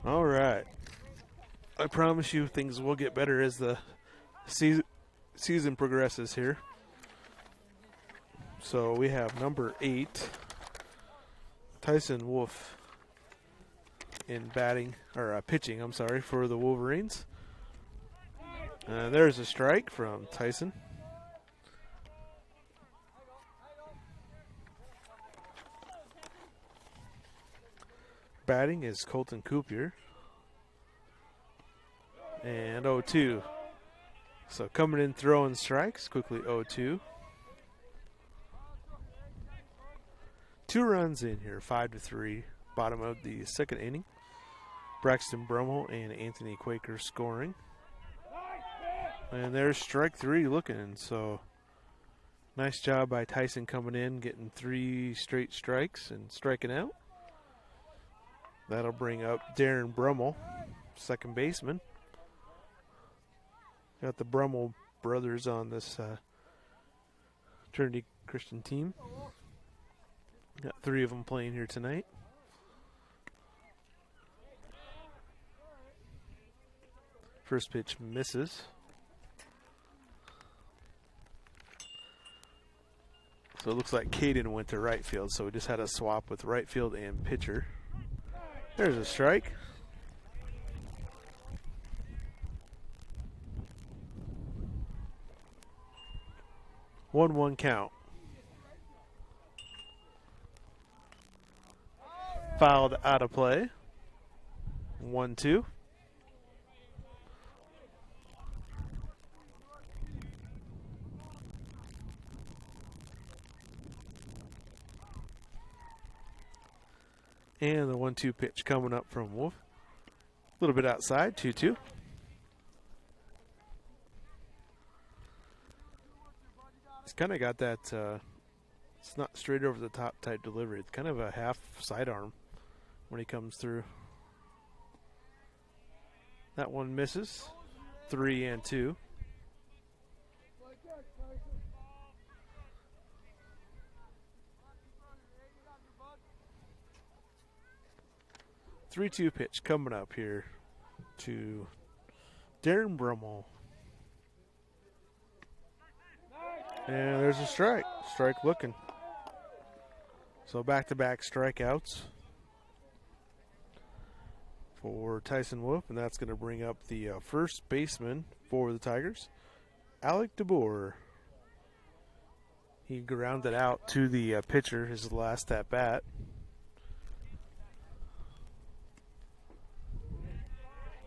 [SPEAKER 1] All right. I promise you things will get better as the season progresses here. So we have number 8, Tyson Wolf, in pitching, for the Wolverines. There's a strike from Tyson. Batting is Colton Cooper. And 0-2. So coming in throwing strikes, quickly 0-2. 2 runs in here, 5-3. Bottom of the second inning. Braxton Brummel and Anthony Quaker scoring. And there's strike 3 looking. So nice job by Tyson coming in, getting 3 straight strikes and striking out. That'll bring up Darren Brummel, second baseman. Got the Brummel brothers on this Trinity Christian team. Got 3 of them playing here tonight. First pitch misses. So it looks like Caden went to right field, so we just had a swap with right field and pitcher. There's a strike. 1-1 count. Fouled out of play. 1-2. And the 1-2 pitch coming up from Wolf. A little bit outside, 2-2. He's kind of got that, it's not straight over the top type delivery. It's kind of a half sidearm when he comes through. That one misses. 3-2. 3-2 pitch coming up here to Darren Brummel. And there's a strike. Strike looking. So back-to-back strikeouts for Tyson Wolf, and that's going to bring up the first baseman for the Tigers, Alec DeBoer. He grounded out to the pitcher his last at-bat.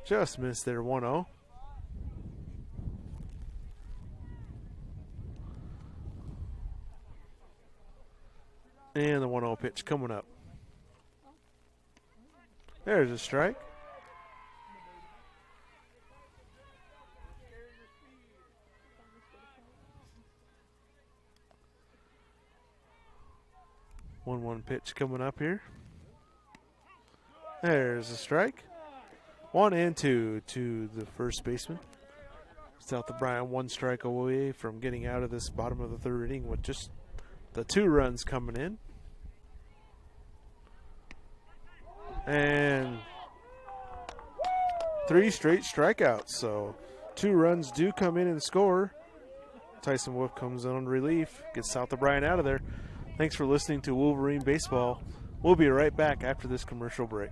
[SPEAKER 1] Just missed there, 1-0. And the 1-0 pitch coming up. There's a strike. One pitch coming up here. There's a strike. 1-2 to the first baseman. South O'Brien 1 strike away from getting out of this bottom of the third inning with just the 2 runs coming in. And 3 straight strikeouts. So 2 runs do come in and score. Tyson Wolf comes on relief, gets South O'Brien out of there. Thanks for listening to Wolverine Baseball. We'll be right back after this commercial break.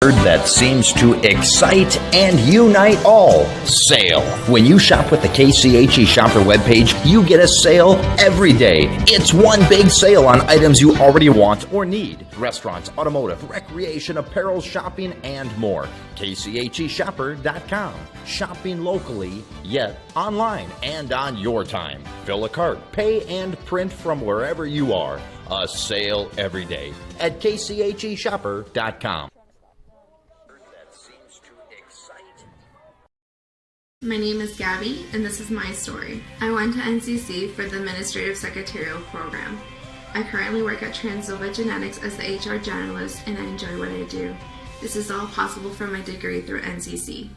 [SPEAKER 5] That seems to excite and unite all. Sale. When you shop with the KCHE Shopper webpage, you get a sale every day. It's one big sale on items you already want or need. Restaurants, automotive, recreation, apparel, shopping, and more. KCHEshopper.com. Shopping locally, yet online and on your time. Fill a cart, pay, and print from wherever you are. A sale every day at KCHEshopper.com.
[SPEAKER 9] My name is Gabby, and this is my story. I went to NCC for the Administrative Secretarial Program. I currently work at Transnova Genetics as the HR generalist, and I enjoy what I do. This is all possible from my degree through NCC.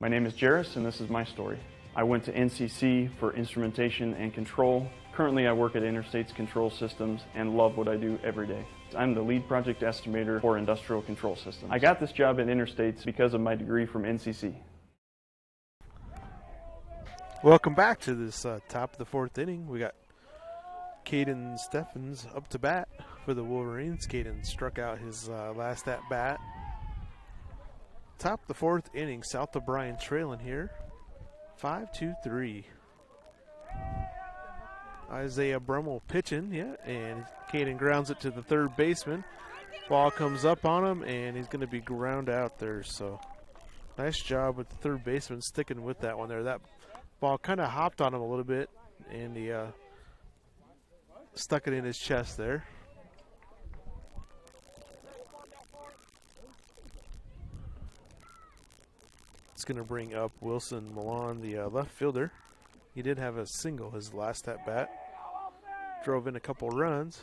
[SPEAKER 10] My name is Jairus, and this is my story. I went to NCC for instrumentation and control. Currently, I work at Interstates Control Systems and love what I do every day. I'm the lead project estimator for industrial control systems. I got this job at Interstates because of my degree from NCC.
[SPEAKER 1] Welcome back to this top of the 4th inning. We got Caden Steffens up to bat for the Wolverines. Caden struck out his last at bat. Top of the 4th inning, South O'Brien trailing here, 5-3. Isaiah Brummel pitching, and Caden grounds it to the third baseman. Ball comes up on him, and he's going to be ground out there. So nice job with the third baseman sticking with that one there. That ball kind of hopped on him a little bit, and he stuck it in his chest there. It's going to bring up Wilson Milan, the left fielder. He did have a single his last at bat. Drove in a couple runs.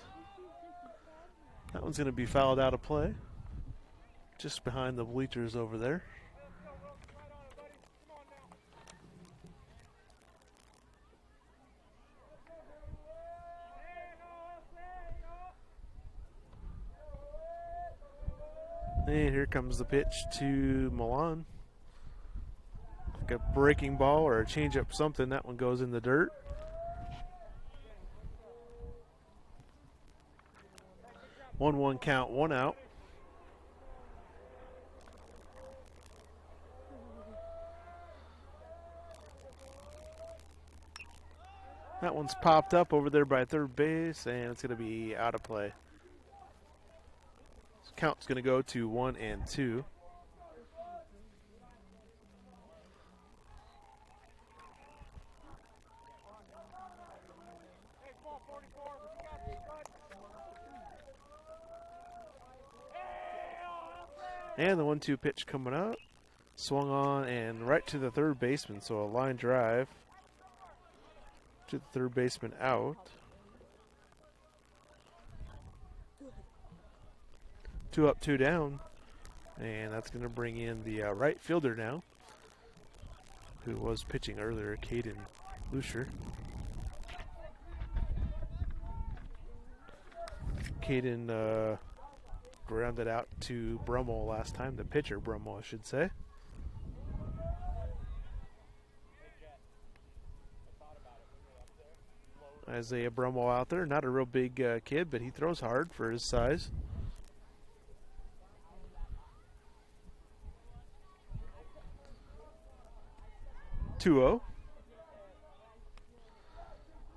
[SPEAKER 1] That one's going to be fouled out of play. Just behind the bleachers over there. And here comes the pitch to Milan. Like a breaking ball or a changeup, something. That one goes in the dirt. 1-1 count, 1 out. That one's popped up over there by third base, and it's going to be out of play. Count's going to go to 1-2. And the 1-2 pitch coming up. Swung on and right to the third baseman, so a line drive to the third baseman out. 2 up, 2 down, and that's going to bring in the right fielder now, who was pitching earlier, Caden Lucier. Caden grounded out to Brummel last time, the pitcher Brummel, I should say. Isaiah Brummel out there, not a real big kid, but he throws hard for his size. (2-0).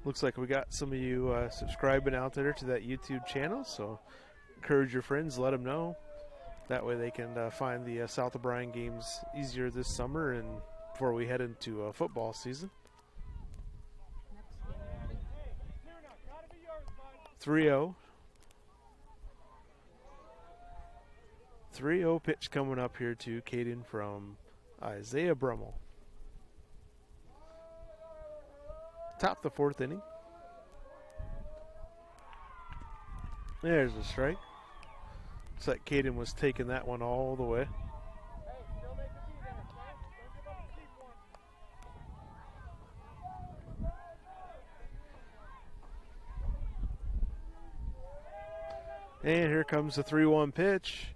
[SPEAKER 1] Looks like we got some of you subscribing out there to that YouTube channel, so encourage your friends, let them know. That way they can find the South O'Brien games easier this summer and before we head into football season. 3-0. 3-0 pitch coming up here to Caden from Isaiah Brummel. Top the fourth inning. There's a strike. Looks like Caden was taking that one all the way. And here comes the 3-1 pitch.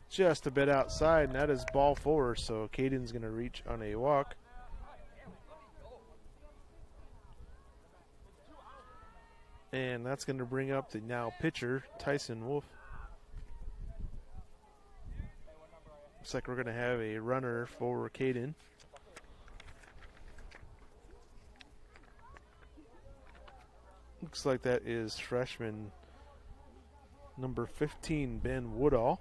[SPEAKER 1] Just a bit outside, and that is ball four, so Caden's going to reach on a walk. And that's going to bring up the now pitcher, Tyson Wolf. Looks like we're going to have a runner for Caden. Looks like that is freshman number 15, Ben Woodall.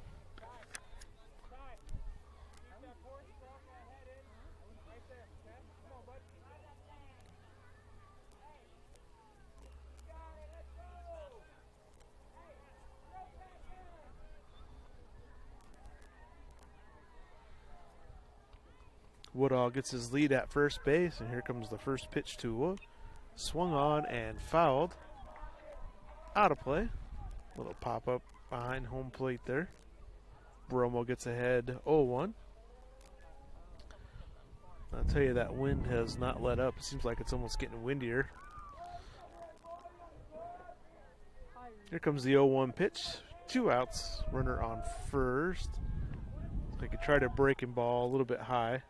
[SPEAKER 1] Woodall gets his lead at first base, and here comes the first pitch to Wood. Swung on and fouled. Out of play. Little pop-up behind home plate there. Brummel gets ahead 0-1. I'll tell you, that wind has not let up. It seems like it's almost getting windier. Here comes the 0-1 pitch. 2 outs. Runner on first. I could try to breaking ball a little bit high.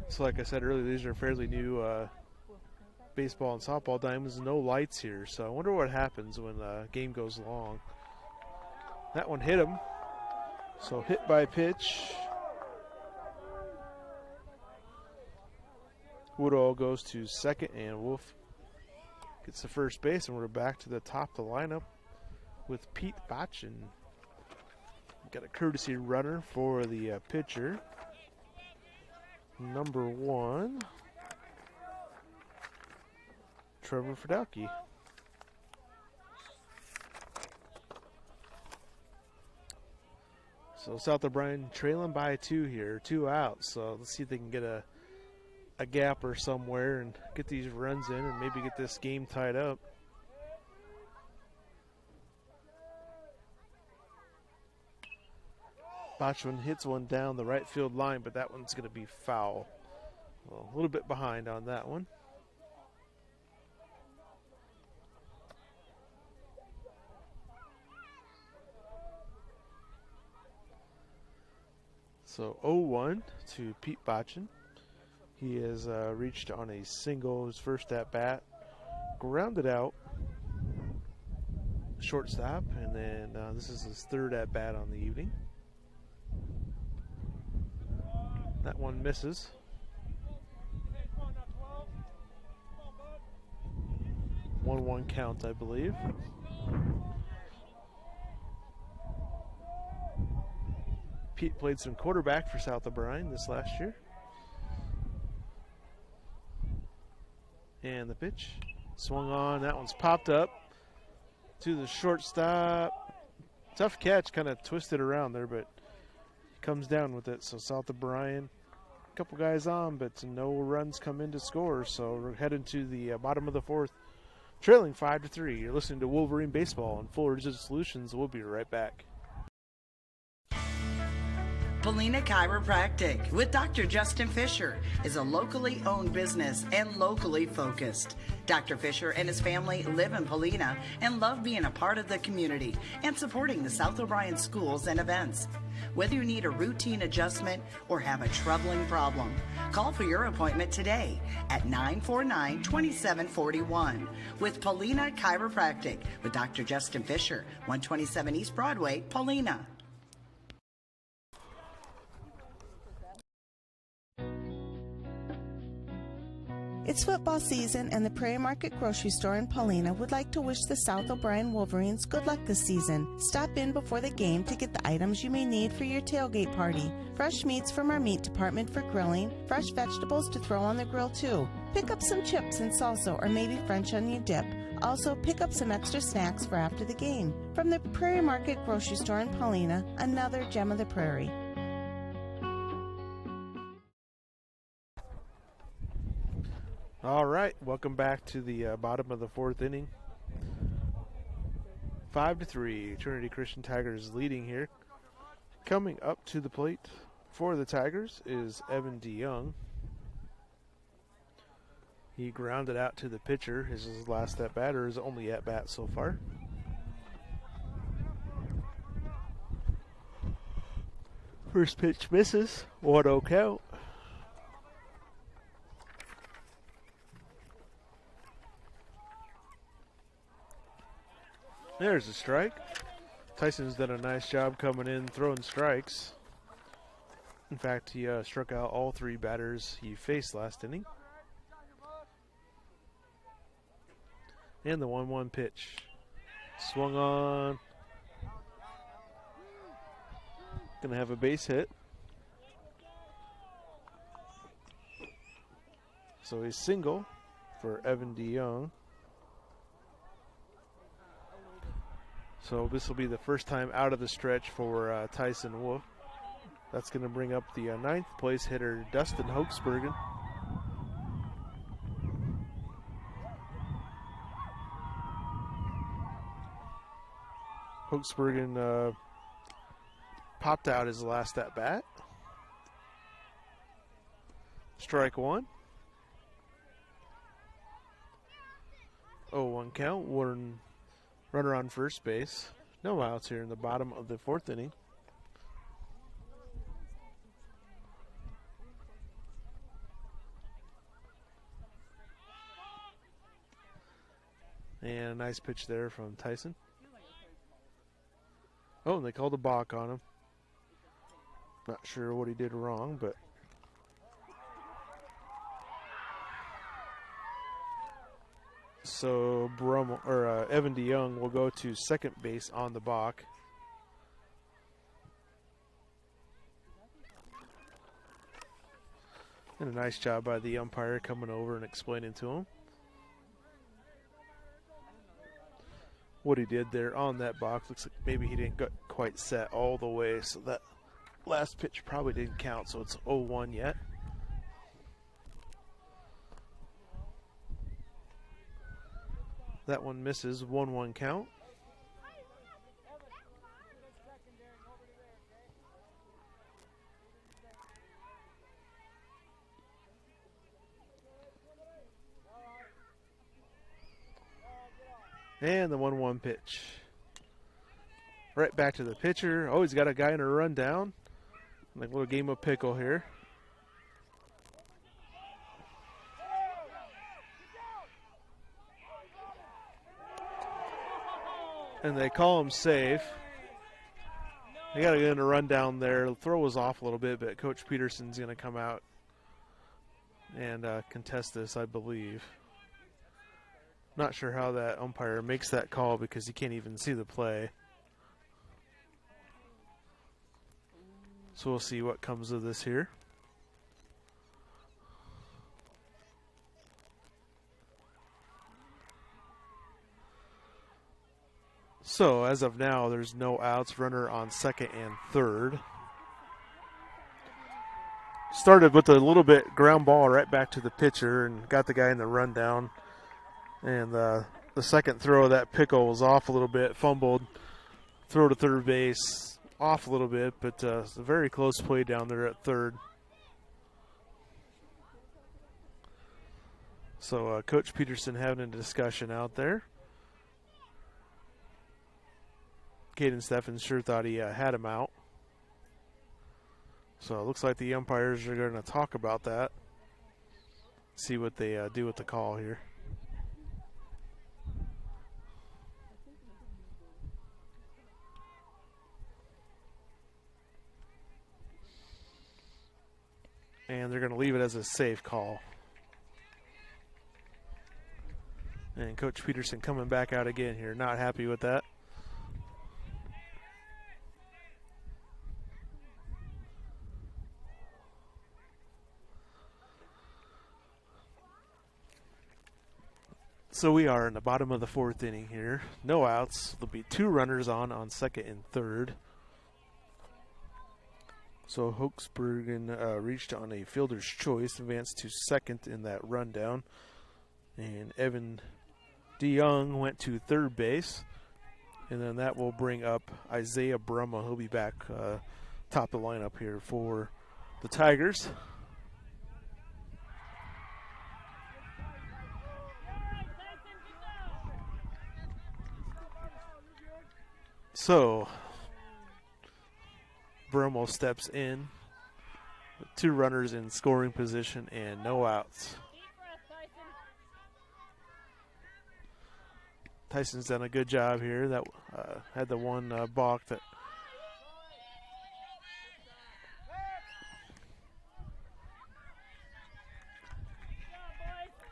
[SPEAKER 1] So like I said earlier, these are fairly new baseball and softball diamonds. No lights here, so I wonder what happens when the game goes long. That one hit him. So hit by pitch. Woodall goes to second, and Wolf gets the first base, and we're back to the top of the lineup with Pete Botchin. Got a courtesy runner for the pitcher. Number 1, Trevor Fidalke. So South O'Brien trailing by 2 here, 2 outs. So let's see if they can get a gap or somewhere and get these runs in and maybe get this game tied up. Botchman hits one down the right field line, but that one's going to be foul. Well, a little bit behind on that one. So 0-1 to Pete Botchin. He has reached on a single, his first at bat, grounded out, shortstop, and then this is his third at bat on the evening. That one misses. One count, I believe. Pete played some quarterback for South O'Brien this last year. And the pitch swung on. That one's popped up to the shortstop. Tough catch, kind of twisted around there, but comes down with it. So South O'Brien, a couple guys on, but no runs come in to score. So we're heading to the bottom of the fourth, trailing 5-3. You're listening to Wolverine Baseball on Full Digital Solutions. We'll be right back.
[SPEAKER 2] Polina Chiropractic with Dr. Justin Fisher is a locally owned business and locally focused. Dr. Fisher and his family live in Polina and love being a part of the community and supporting the South O'Brien schools and events. Whether you need a routine adjustment or have a troubling problem, call for your appointment today at 949-2741 with Polina Chiropractic with Dr. Justin Fisher, 127 East Broadway, Polina.
[SPEAKER 11] It's football season, and the Prairie Market Grocery Store in Paulina would like to wish the South O'Brien Wolverines good luck this season. Stop in before the game to get the items you may need for your tailgate party. Fresh meats from our meat department for grilling, fresh vegetables to throw on the grill too. Pick up some chips and salsa or maybe French onion dip. Also, pick up some extra snacks for after the game. From the Prairie Market Grocery Store in Paulina, another gem of the prairie.
[SPEAKER 1] All right, welcome back to the bottom of the fourth inning. 5-3, Trinity Christian Tigers leading here. Coming up to the plate for the Tigers is Evan DeYoung. He grounded out to the pitcher. His last at bat, or his only at bat so far. First pitch misses. 1-0 count. There's a strike. Tyson's done a nice job coming in, throwing strikes. In fact, he struck out all three batters he faced last inning. And the 1-1 pitch. Swung on. Gonna have a base hit. So a single for Evan DeYoung. So this will be the first time out of the stretch for Tyson Wolf. That's going to bring up the ninth place hitter, Dustin Hoaxbergen. Hoaxbergen popped out his last at bat. Strike one. 0-1 count. One runner on first base. No outs here in the bottom of the fourth inning. And a nice pitch there from Tyson. Oh, and they called a balk on him. Not sure what he did wrong, but so Evan DeYoung will go to second base on the balk. And a nice job by the umpire coming over and explaining to him what he did there on that box. Looks like maybe he didn't get quite set all the way, so that last pitch probably didn't count, so it's 0-1 yet. That one misses. 1-1 count. And the 1-1 pitch. Right back to the pitcher. Oh, he's got a guy in a rundown. Like a little game of pickle here. And they call him safe. They got to get in a rundown there. The throw was off a little bit, but Coach Peterson's going to come out and contest this, I believe. Not sure how that umpire makes that call because he can't even see the play. So we'll see what comes of this here. So as of now, there's no outs. Runner on second and third. Started with a little bit ground ball right back to the pitcher and got the guy in the rundown. And the second throw of that pickle was off a little bit, fumbled, throw to third base, off a little bit, but it's a very close play down there at third. So Coach Peterson having a discussion out there. Caden Steffens sure thought he had him out. So it looks like the umpires are going to talk about that. See what they do with the call here. And they're going to leave it as a safe call. And Coach Peterson coming back out again here, not happy with that. So we are in the bottom of the fourth inning here. No outs. There'll be 2 runners on second and third. So Hochsbergen reached on a fielder's choice, advanced to second in that rundown. And Evan DeYoung went to third base. And then that will bring up Isaiah Brumma. He'll be back top of the lineup here for the Tigers. So Brumma steps in with 2 runners in scoring position and no outs. Tyson's done a good job here. That had the one balk that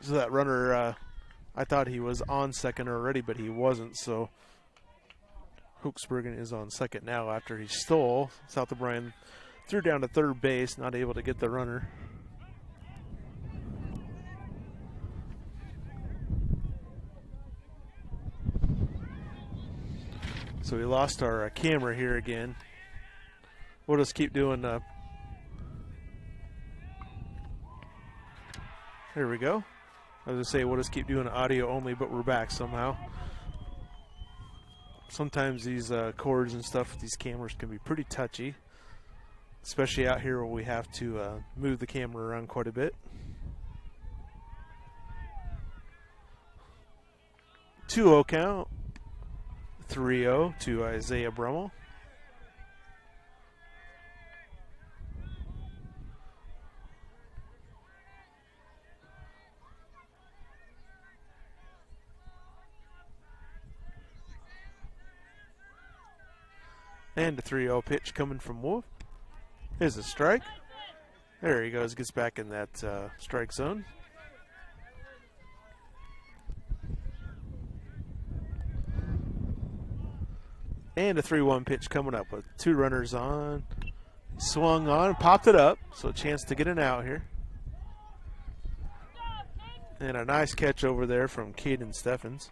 [SPEAKER 1] so that runner I thought he was on second already, but he wasn't. So Hochsbergen is on second now after he stole. South O'Brien threw down to third base, not able to get the runner. So we lost our camera here again. We'll just keep doing. There we go. I was going to say we'll just keep doing audio only, but we're back somehow. Sometimes these cords and stuff with these cameras can be pretty touchy, especially out here where we have to move the camera around quite a bit. 2-0 count. 3-0 to Isaiah Brummel. And a 3-0 pitch coming from Wolf. Here's a strike. There he goes, gets back in that strike zone. And a 3-1 pitch coming up with 2 runners on. Swung on, popped it up, so a chance to get an out here. And a nice catch over there from Caden Steffens.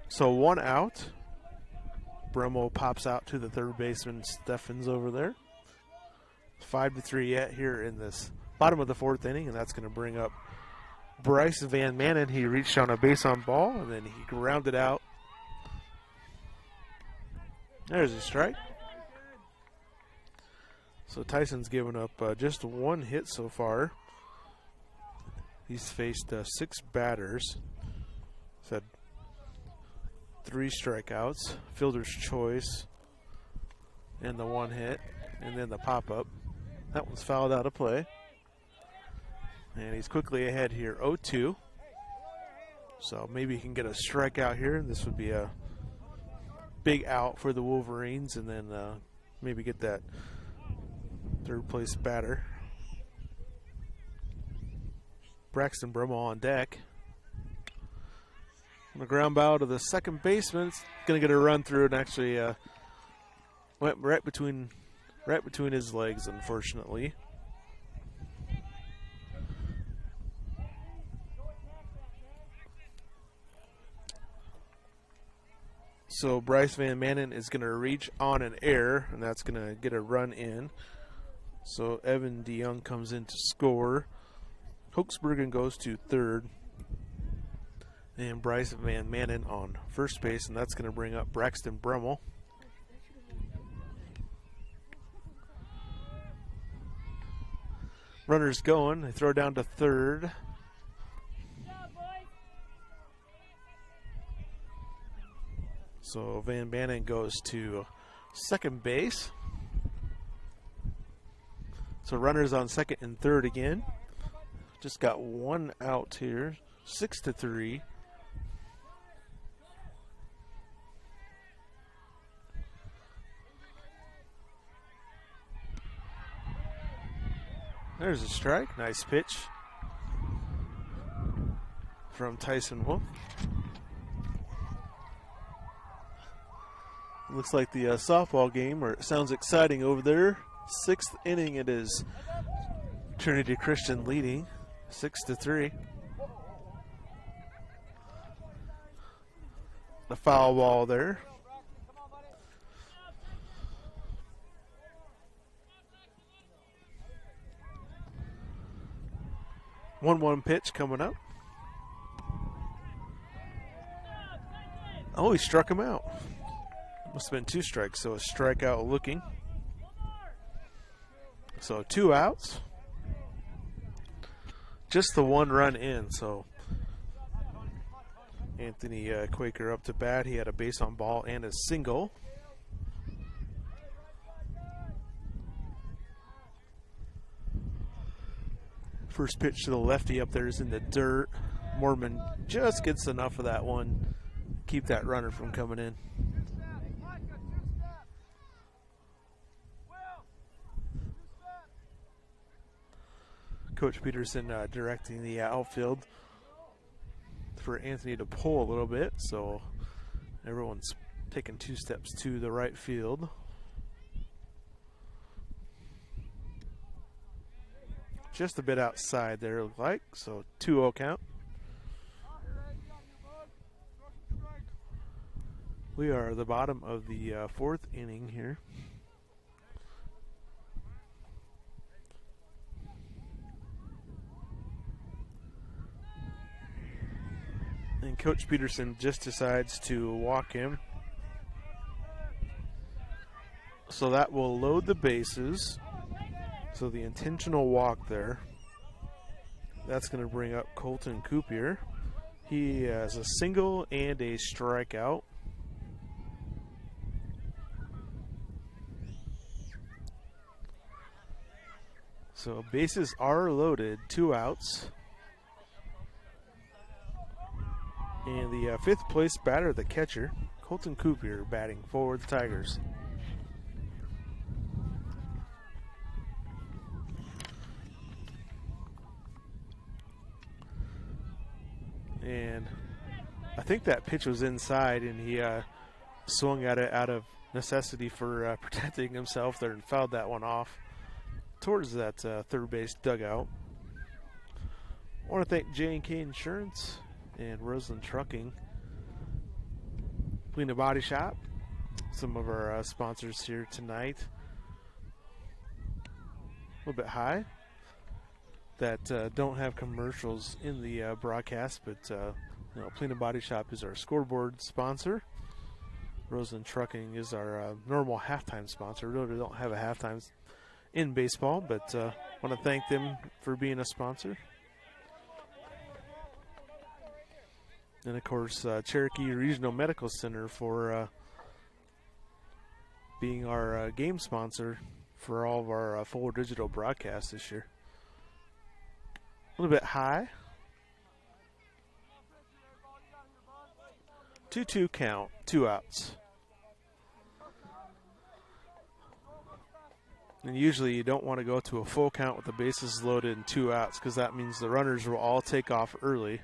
[SPEAKER 1] So 1 out. Brummel pops out to the third baseman Steffens over there. 5-3 yet here in this bottom of the 4th inning, and that's going to bring up Bryce Van Manen. He reached on a base on ball, and then he grounded out. There's a strike. So Tyson's given up just 1 hit so far. He's faced 6 batters. He's had 3 strikeouts, fielder's choice, and the 1 hit, and then the pop-up. That one's fouled out of play. And he's quickly ahead here, 0-2. So maybe he can get a strikeout here. This would be a big out for the Wolverines, and then maybe get that third place batter. Braxton Brummel on deck. On the ground ball to the second baseman. It's going to get a run through, and actually went right between his legs, unfortunately. So Bryce Van Manen is going to reach on an error, and that's going to get a run in. So Evan DeYoung comes in to score. Hoaxbergen goes to third. And Bryce Van Manen on first base, and that's going to bring up Braxton Brummel. Runners going. They throw down to third. So Van Manen goes to second base. So runners on second and third again. Just got one out here. 6-3. There's a strike. Nice pitch from Tyson Wolf. Looks like the softball game, or it sounds exciting over there. 6th inning it is. Trinity Christian leading 6-3. The foul ball there. One pitch coming up. Oh, he struck him out. Must have been 2 strikes, so a strikeout looking. So 2 outs. Just the 1 run in, so Anthony Quaker up to bat. He had a base on ball and a single. First pitch to the lefty up there is in the dirt. Mormon just gets enough of that one. Keep that runner from coming in. Coach Peterson directing the outfield for Anthony to pull a little bit, so everyone's taking 2 steps to the right field. Just a bit outside there, it looked like, so 2-0 count. We are at the bottom of the 4th inning here. And Coach Peterson just decides to walk him. So that will load the bases. So the intentional walk there. That's going to bring up Colton Coopier. He has a single and a strikeout. So bases are loaded, 2 outs. And the 5th place batter, the catcher, Colton Coopier, batting for the Tigers. And I think that pitch was inside, and he swung at it out of necessity for protecting himself there and fouled that one off towards that third base dugout. I want to thank J&K Insurance and Roseland Trucking, Polina Body Shop, some of our sponsors here tonight. A little bit high that don't have commercials in the broadcast, but Polina Body Shop is our scoreboard sponsor. Roseland Trucking is our normal halftime sponsor. Really don't have a halftime in baseball, but want to thank them for being a sponsor. And, of course, Cherokee Regional Medical Center for being our game sponsor for all of our full digital broadcasts this year. A little bit high. 2-2 count, 2 outs. And usually you don't want to go to a full count with the bases loaded and 2 outs, because that means the runners will all take off early.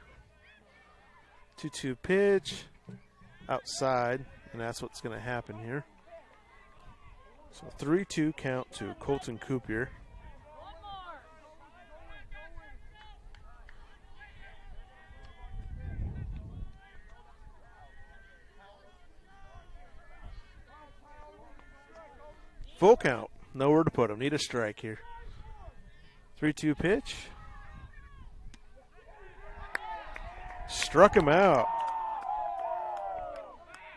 [SPEAKER 1] 2-2 pitch outside, and that's what's going to happen here. So 3-2 count to Colton Coopier. Full count. Nowhere to put him. Need a strike here. 3-2 pitch. Struck him out.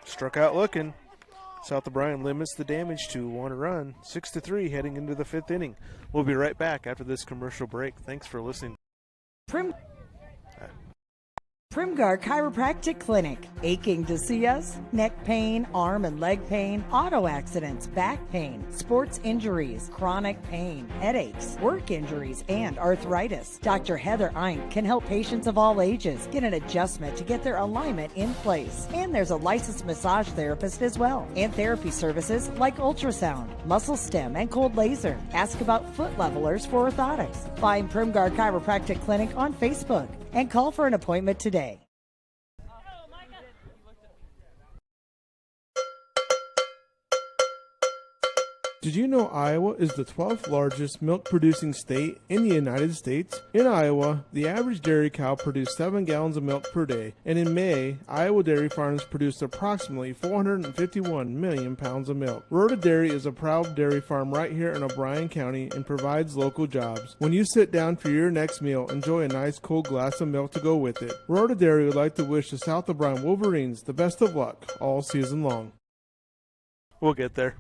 [SPEAKER 1] Struck out looking. South O'Brien limits the damage to 1 run. 6-3 heading into the 5th inning. We'll be right back after this commercial break. Thanks for listening.
[SPEAKER 2] Primgar Chiropractic Clinic. Aching to see us? Neck pain, arm and leg pain, auto accidents, back pain, sports injuries, chronic pain, headaches, work injuries, and arthritis. Dr. Heather Eink can help patients of all ages get an adjustment to get their alignment in place. And there's a licensed massage therapist as well. And therapy services like ultrasound, muscle stem, and cold laser. Ask about foot levelers for orthotics. Find Primgar Chiropractic Clinic on Facebook and call for an appointment today.
[SPEAKER 12] Did you know Iowa is the 12th largest milk-producing state in the United States? In Iowa, the average dairy cow produced 7 gallons of milk per day, and in May, Iowa dairy farms produced approximately 451 million pounds of milk. Rhoda Dairy is a proud dairy farm right here in O'Brien County and provides local jobs. When you sit down for your next meal, enjoy a nice cold glass of milk to go with it. Rhoda Dairy would like to wish the South O'Brien Wolverines the best of luck all season long.
[SPEAKER 1] We'll get there.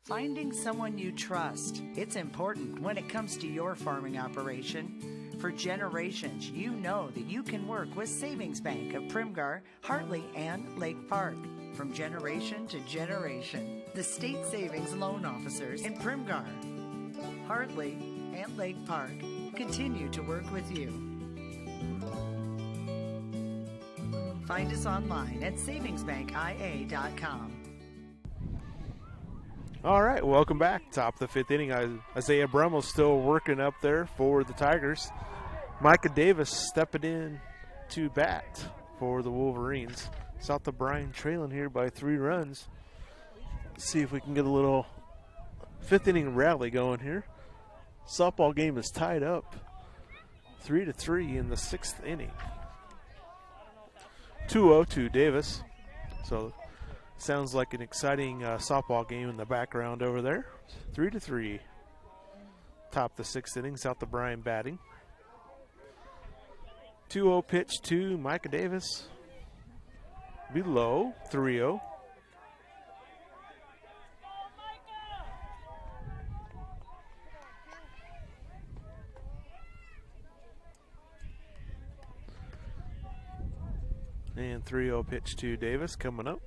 [SPEAKER 2] Finding someone you trust. It's important when it comes to your farming operation. For generations, you know that you can work with Savings Bank of Primgar, Hartley, and Lake Park. From generation to generation, the state savings loan officers in Primgar, Hartley, and Lake Park continue to work with you. Find us online at savingsbankia.com.
[SPEAKER 1] All right, welcome back. Top of the 5th inning. Isaiah Brummel's still working up there for the Tigers. Micah Davis stepping in to bat for the Wolverines. South O'Brien trailing here by 3 runs. Let's see if we can get a little 5th inning rally going here. Softball game is tied up 3-3 in the 6th inning. 2-0 to Davis. So sounds like an exciting softball game in the background over there. 3-3. Top the 6th inning. South O'Brien batting. 2-0 pitch to Micah Davis. Below 3-0. And 3-0 pitch to Davis coming up.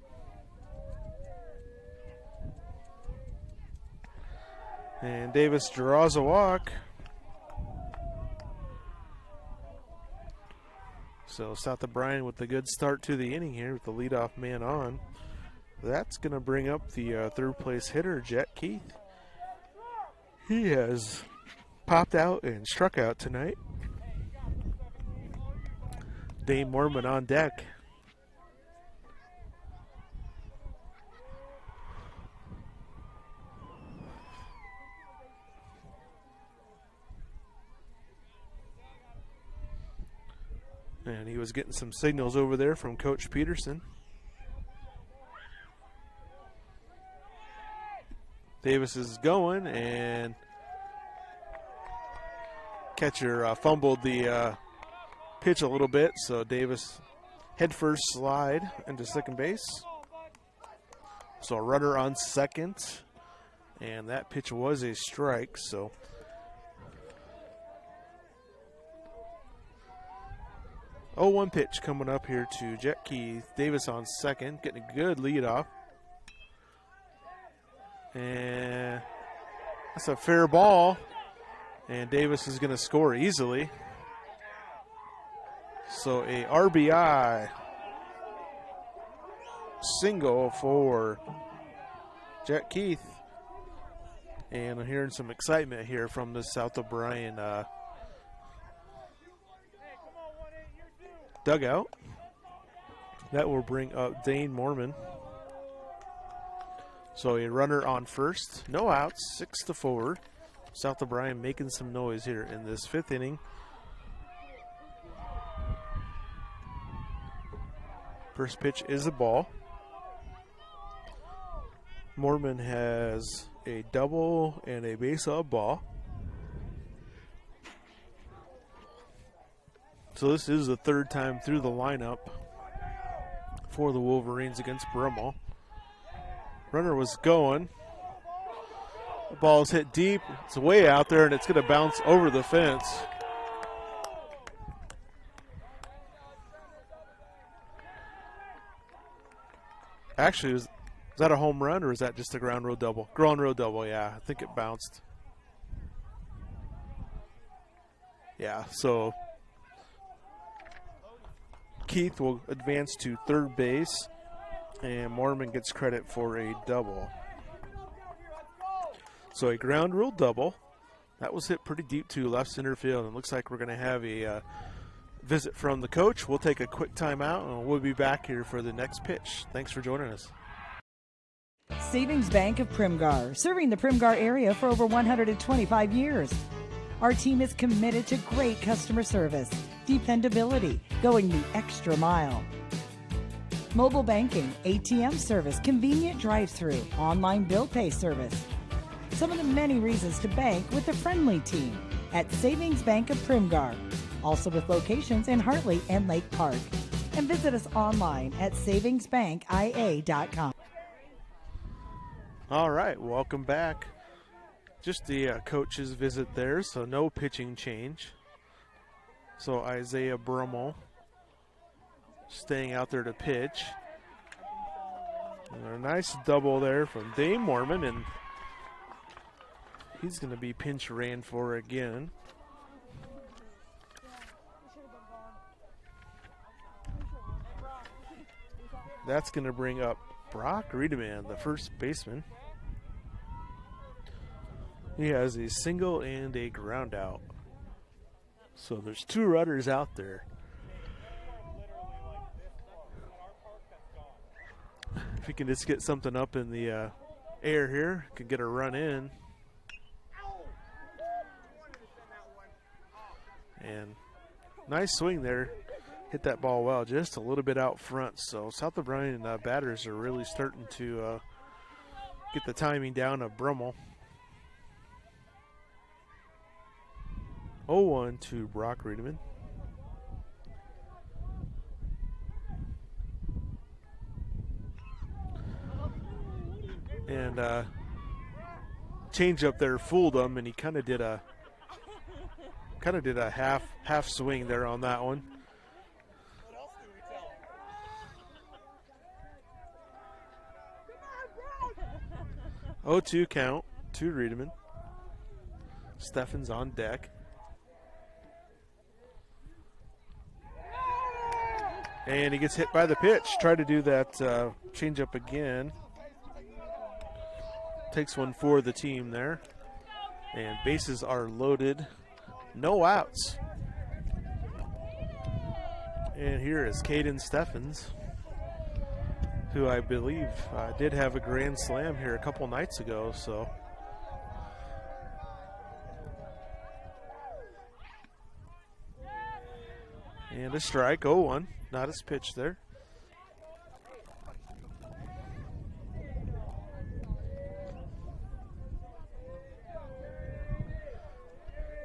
[SPEAKER 1] And Davis draws a walk. So South O'Brien with a good start to the inning here with the leadoff man on. That's going to bring up the third place hitter, Jet Keith. He has popped out and struck out tonight. Dane Mormon on deck. And he was getting some signals over there from Coach Peterson. Davis is going, and catcher fumbled the pitch a little bit, so Davis head first slide into second base. So a runner on second, and that pitch was a strike, so 0-1 pitch coming up here to Jet Keith. Davis on second, getting a good lead off. And that's a fair ball. And Davis is going to score easily. So a RBI single for Jet Keith. And I'm hearing some excitement here from the South O'Brien dugout. That will bring up Dane Mormon. So a runner on first, no outs, 6-4. South O'Brien making some noise here in this 5th inning. First pitch is a ball. Mormon has a double and a base on ball. So this is the third time through the lineup for the Wolverines against Brummel. Runner was going. The ball is hit deep. It's way out there, and it's going to bounce over the fence. Actually, was that a home run, or is that just a ground road double? Ground road double, yeah. I think it bounced. Yeah, so Keith will advance to third base, and Mormon gets credit for a double. So a ground rule double. That was hit pretty deep to left center field, and it looks like we're going to have a visit from the coach. We'll take a quick timeout, and we'll be back here for the next pitch. Thanks for joining us.
[SPEAKER 2] Savings Bank of Primgar, serving the Primgar area for over 125 years. Our team is committed to great customer service, dependability, going the extra mile. Mobile banking, ATM service, convenient drive-through, online bill pay service. Some of the many reasons to bank with the friendly team at Savings Bank of Primgar. Also with locations in Hartley and Lake Park. And visit us online at savingsbankia.com.
[SPEAKER 1] All right, welcome back. Just the coach's visit there, so no pitching change. So Isaiah Brummel staying out there to pitch. And a nice double there from Dane Mormon, and he's going to be pinch ran for again. That's going to bring up Brock Riedemann, the first baseman. He has a single and a ground out. So there's two runners out there. If he can just get something up in the air here, could get a run in. And nice swing there. Hit that ball well, just a little bit out front. So South O'Brien batters are really starting to get the timing down of Brummel. 0-1 to Brock Riedemann. And change up there fooled him, and he kind of did a half swing there on that one. Oh, 2 count to Riedemann. Steffens on deck. And he gets hit by the pitch. Try to do that change up again. Takes one for the team there. And bases are loaded. No outs. And here is Caden Steffens, who I believe did have a grand slam here a couple nights ago. So and a strike, 0-1. Not his pitch there.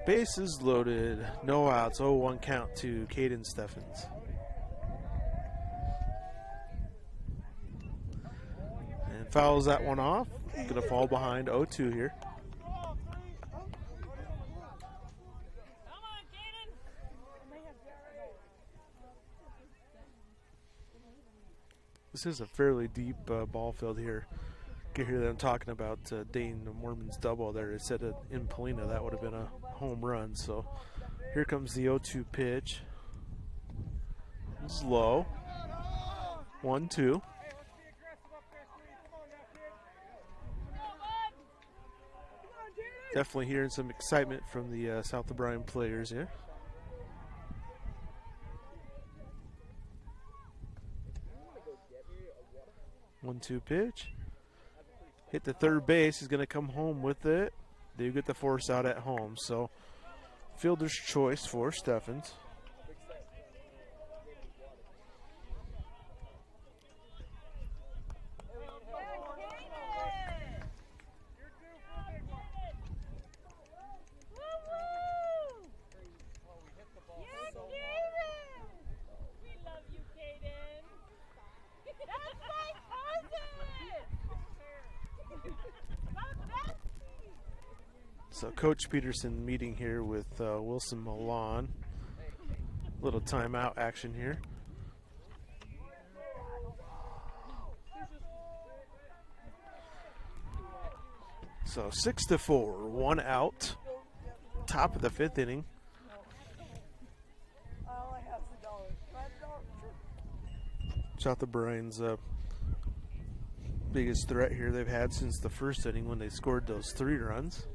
[SPEAKER 1] Bases loaded, no outs, 0-1 count to Caden Steffens. And fouls that one off. Gonna fall behind 0-2 here. This is a fairly deep ball field here. You can hear them talking about Dane Mormon's double there. It said in Polina that would have been a home run. So here comes the 0-2 pitch. It's low. 1-2. Definitely hearing some excitement from the South O'Brien players here. One-two pitch. Hit the third base. He's going to come home with it. They get the force out at home. So fielder's choice for Steffens. So Coach Peterson meeting here with Wilson Milan. Little timeout action here. So 6-4, 1 out. Top of the 5th inning. South O'Brien's biggest threat here they've had since the 1st inning when they scored those 3 runs.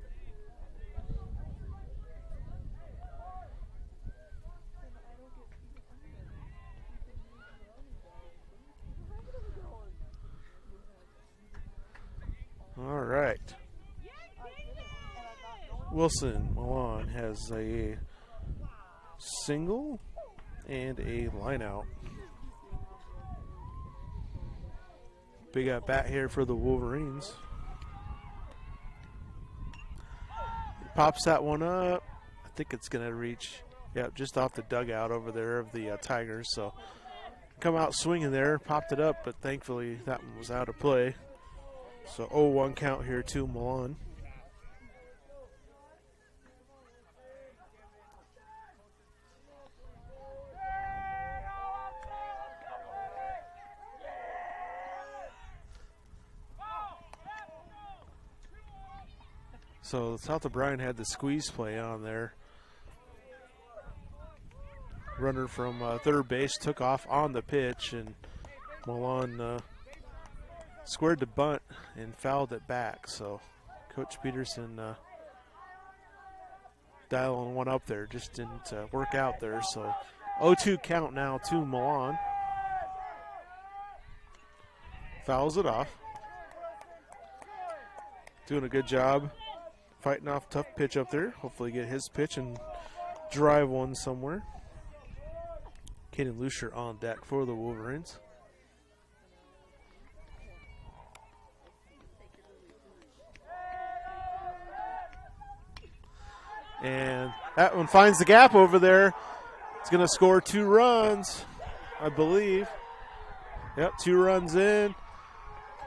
[SPEAKER 1] All right. Wilson Milan has a single and a line out. Big at bat here for the Wolverines. Pops that one up. I think it's going to reach, just off the dugout over there of the Tigers. So come out swinging there, popped it up, but thankfully that one was out of play. So 0-1 count here to Milan. So South O'Brien had the squeeze play on there. Runner from third base took off on the pitch, and Milan squared the bunt and fouled it back. So Coach Peterson dialing one up there, just didn't work out there. So 0-2 count now to Milan. Fouls it off. Doing a good job fighting off tough pitch up there. Hopefully get his pitch and drive one somewhere. Caden Lucier on deck for the Wolverines. And that one finds the gap over there. It's going to score 2 runs, I believe. Yep, 2 runs in.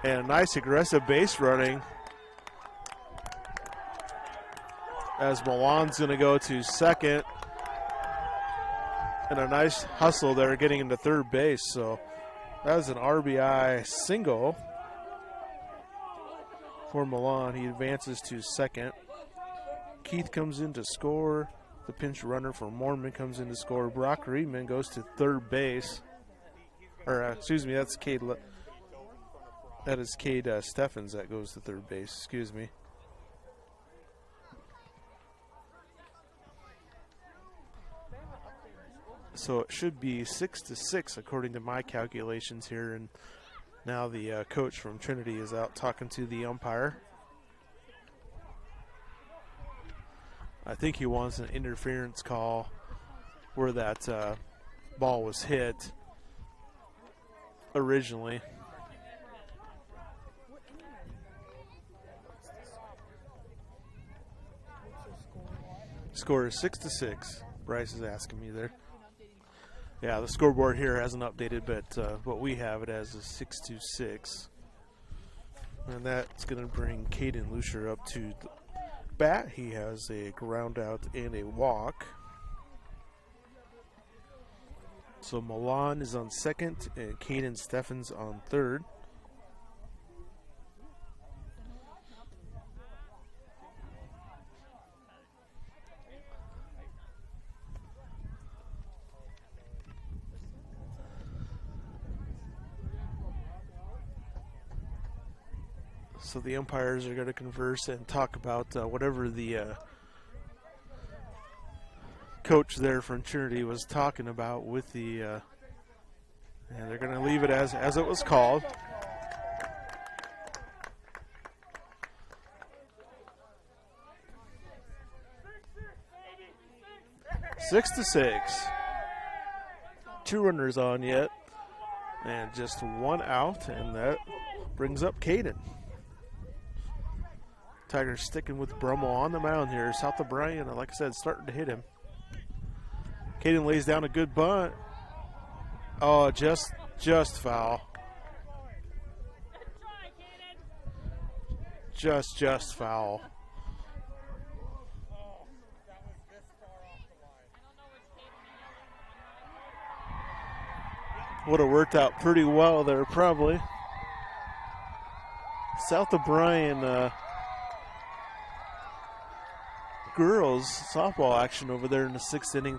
[SPEAKER 1] And a nice aggressive base running, as Milan's going to go to second. And a nice hustle there getting into third base. So that was an RBI single for Milan. He advances to second. Keith comes in to score. The pinch runner for Mormon comes in to score. Brock Reedman goes to third base. Or, excuse me, that's Cade. That is Cade Steffens that goes to third base. Excuse me. So it should be 6-6 according to my calculations here. And now the coach from Trinity is out talking to the umpire. I think he wants an interference call where that ball was hit originally. Score is 6-6. Bryce is asking me there. Yeah, the scoreboard here hasn't updated, but what we have it as is 6-6. And that's going to bring Caden Lucier up to the bat. He has a ground out and a walk. So Milan is on second and Caden Steffens on third. So the umpires are going to converse and talk about whatever the coach there from Trinity was talking about with the, and they're going to leave it as it was called. Six to 6. 2 runners on yet, and just 1 out, and that brings up Caden. Tigers sticking with Brummel on the mound here. South O'Brien, like I said, starting to hit him. Caden lays down a good bunt. Oh, just foul. Just foul. Would have worked out pretty well there, probably. South O'Brien girls softball action over there in the 6th inning.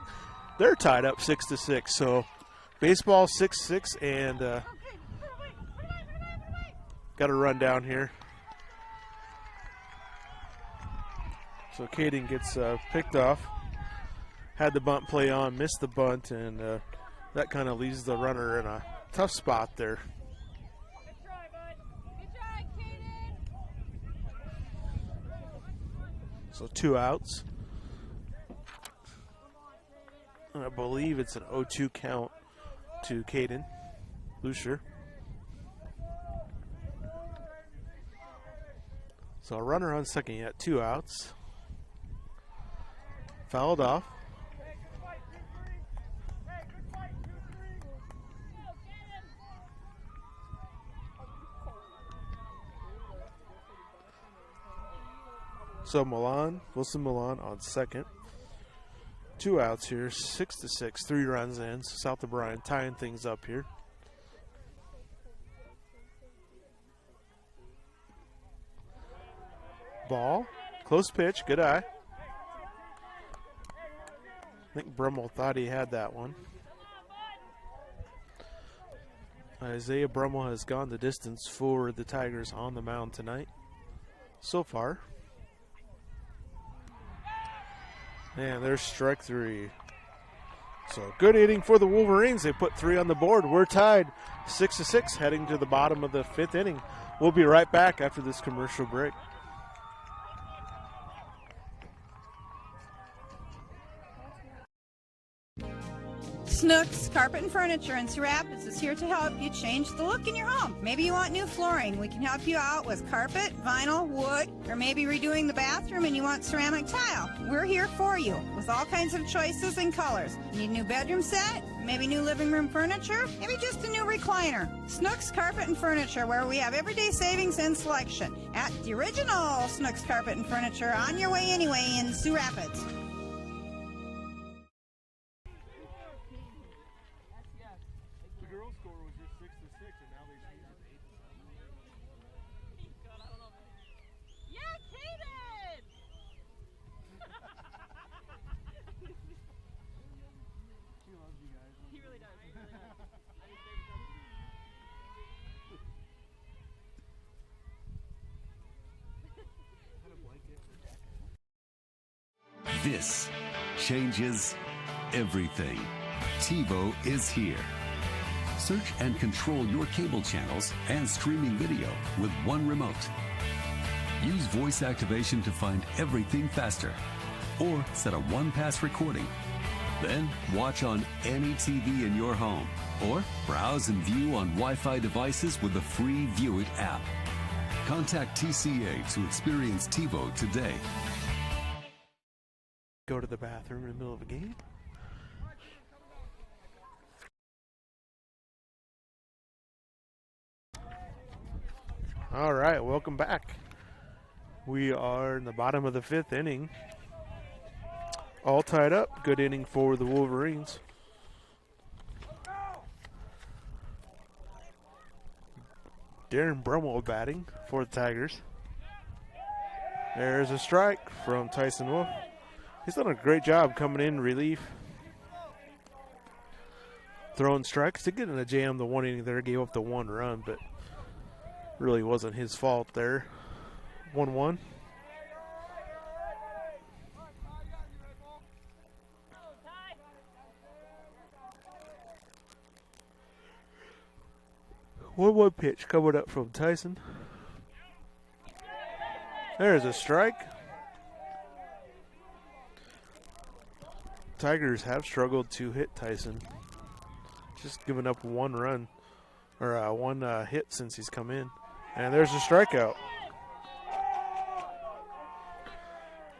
[SPEAKER 1] They're tied up 6-6. So baseball 6-6, and got a run down here. So Caden gets picked off. Had the bunt play on, missed the bunt, and that kind of leaves the runner in a tough spot there. So 2 outs. And I believe it's an 0-2 count to Caden Lucier. So a runner on second yet, 2 outs. Fouled off. So Wilson Milan on second. 2 outs here, 6-6, 3 runs in. South O'Brien tying things up here. Ball, close pitch, good eye. I think Brummel thought he had that one. Isaiah Brummel has gone the distance for the Tigers on the mound tonight so far. And there's strike 3. So good inning for the Wolverines. They put 3 on the board. We're tied 6-6 heading to the bottom of the 5th inning. We'll be right back after this commercial break.
[SPEAKER 13] Snooks Carpet and Furniture in Sioux Rapids is here to help you change the look in your home. Maybe you want new flooring. We can help you out with carpet, vinyl, wood, or maybe redoing the bathroom and you want ceramic tile. We're here for you with all kinds of choices and colors. Need a new bedroom set? Maybe new living room furniture? Maybe just a new recliner. Snooks Carpet and Furniture, where we have everyday savings and selection at the original Snooks Carpet and Furniture, on your way anyway in Sioux Rapids.
[SPEAKER 14] This changes everything. TiVo is here. Search and control your cable channels and streaming video with one remote. Use voice activation to find everything faster, or set a one-pass recording. Then watch on any TV in your home, or browse and view on Wi-Fi devices with the free View It app. Contact TCA to experience TiVo today.
[SPEAKER 1] Go to the bathroom in the middle of a game. All right, welcome back. We are in the bottom of the 5th inning. All tied up. Good inning for the Wolverines. Darren Brummel batting for the Tigers. There's a strike from Tyson Wolf. He's done a great job coming in relief. Throwing strikes. To get in a jam the one inning there, gave up the 1 run, but really wasn't his fault there. 1-1. One pitch coming up from Tyson. There's a strike. Tigers have struggled to hit Tyson. Just giving up 1 run, or 1 hit since he's come in. And there's a strikeout.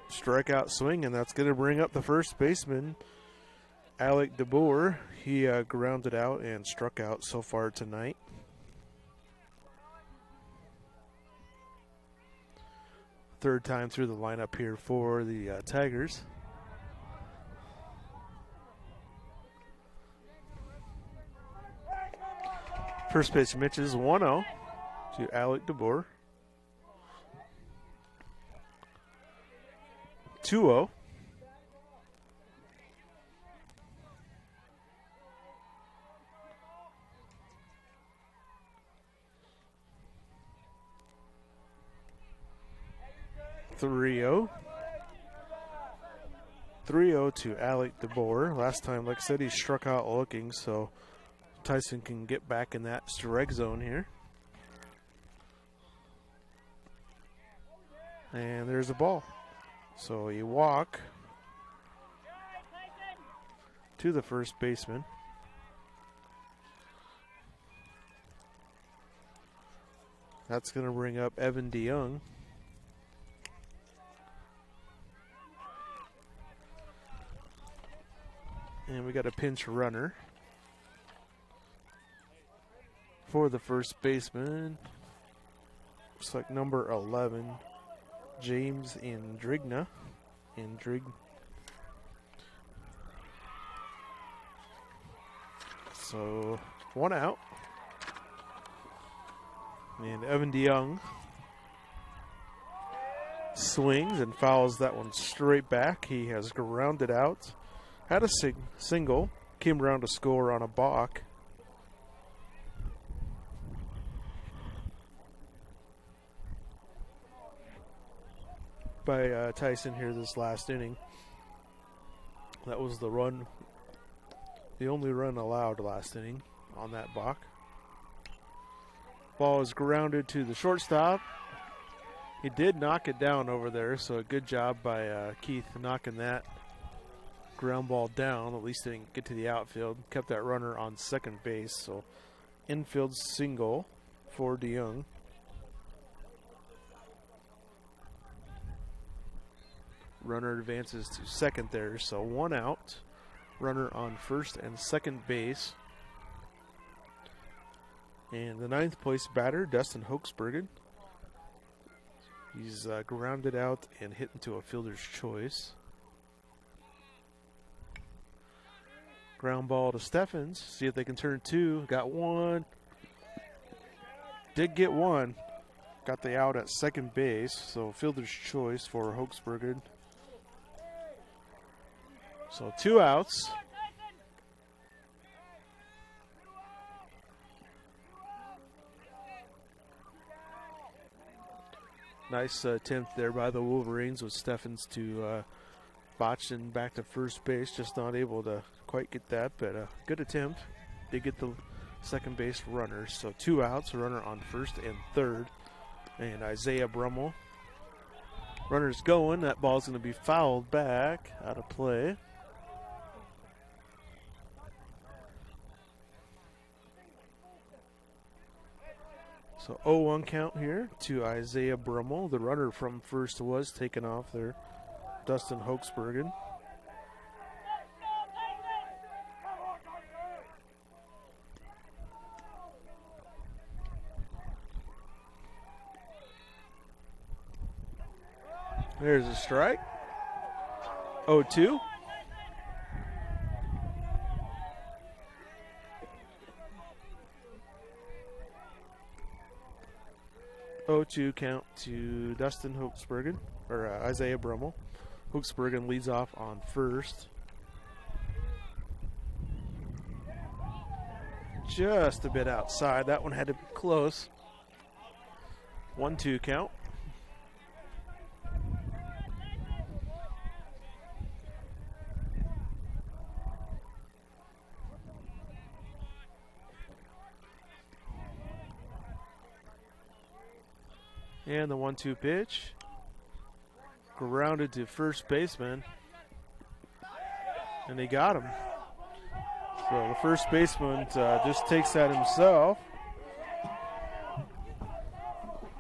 [SPEAKER 1] Strikeout swing, and that's going to bring up the first baseman, Alec DeBoer. He grounded out and struck out so far tonight. Third time through the lineup here for the Tigers. First pitch misses 1-0 to Alec DeBoer. 2-0. Three-0 to Alec DeBoer. Last time, like I said, he struck out looking, so Tyson can get back in that strike zone here. And there's a ball. So you walk to the first baseman. That's going to bring up Evan DeYoung. And we got a pinch runner for the first baseman. Looks like number 11, James Indrigna. So 1 out. And Evan DeYoung swings and fouls that one straight back. He has grounded out. Had a single, came around to score on a balk. By Tyson here this last inning. That was the run, the only run allowed last inning on that balk. Ball is grounded to the shortstop. He did knock it down over there, so a good job by Keith knocking that ground ball down. At least didn't get to the outfield. Kept that runner on second base. So infield single for DeYoung. Runner advances to second there. So 1 out. Runner on first and second base. And the 9th place batter, Dustin Hochsbergen. He's grounded out and hit into a fielder's choice. Ground ball to Steffens. See if they can turn 2. Got 1. Did get 1. Got the out at second base. So fielder's choice for Hochsbergen. So 2 outs. Nice attempt there by the Wolverines with Steffens to botch and back to first base. Just not able to quite get that, but a good attempt. Did get the second base runner. So 2 outs, runner on first and third. And Isaiah Brummel. Runner's going. That ball's going to be fouled back out of play. So 0-1 count here to Isaiah Brummel. The runner from first was taken off there. Dustin Hochsbergen. There's a strike. 0-2. Oh, 2 count to Dustin Hochsbergen, or Isaiah Brummel. Hochsbergen leads off on first. Just a bit outside. That one had to be close. 1-2 count. And the 1-2 pitch. Grounded to first baseman. And they got him. So the first baseman just takes that himself.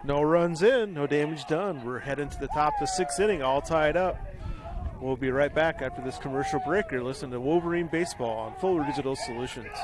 [SPEAKER 1] No runs in, no damage done. We're heading to the top of the 6th inning, all tied up. We'll be right back after this commercial break. You're listening to Wolverine Baseball on Fuller Digital Solutions.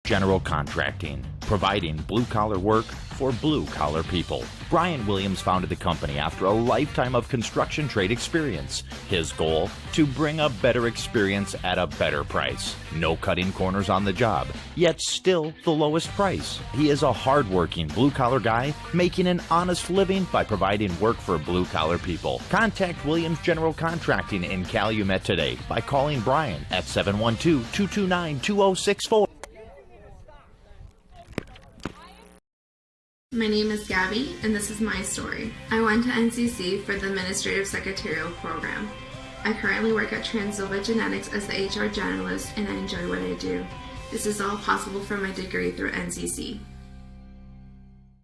[SPEAKER 5] General Contracting, providing blue-collar work for blue-collar people. Brian Williams founded the company after a lifetime of construction trade experience. His goal, to bring a better experience at a better price. No cutting corners on the job, yet still the lowest price. He is a hard-working blue-collar guy making an honest living by providing work for blue-collar people. Contact Williams General Contracting in Calumet today by calling Brian at 712-229-2064.
[SPEAKER 9] My name is Gabby, and this is my story. I went to NCC for the Administrative Secretarial program. I currently work at Transova Genetics as the HR generalist, and I enjoy what I do. This is all possible from my degree through NCC.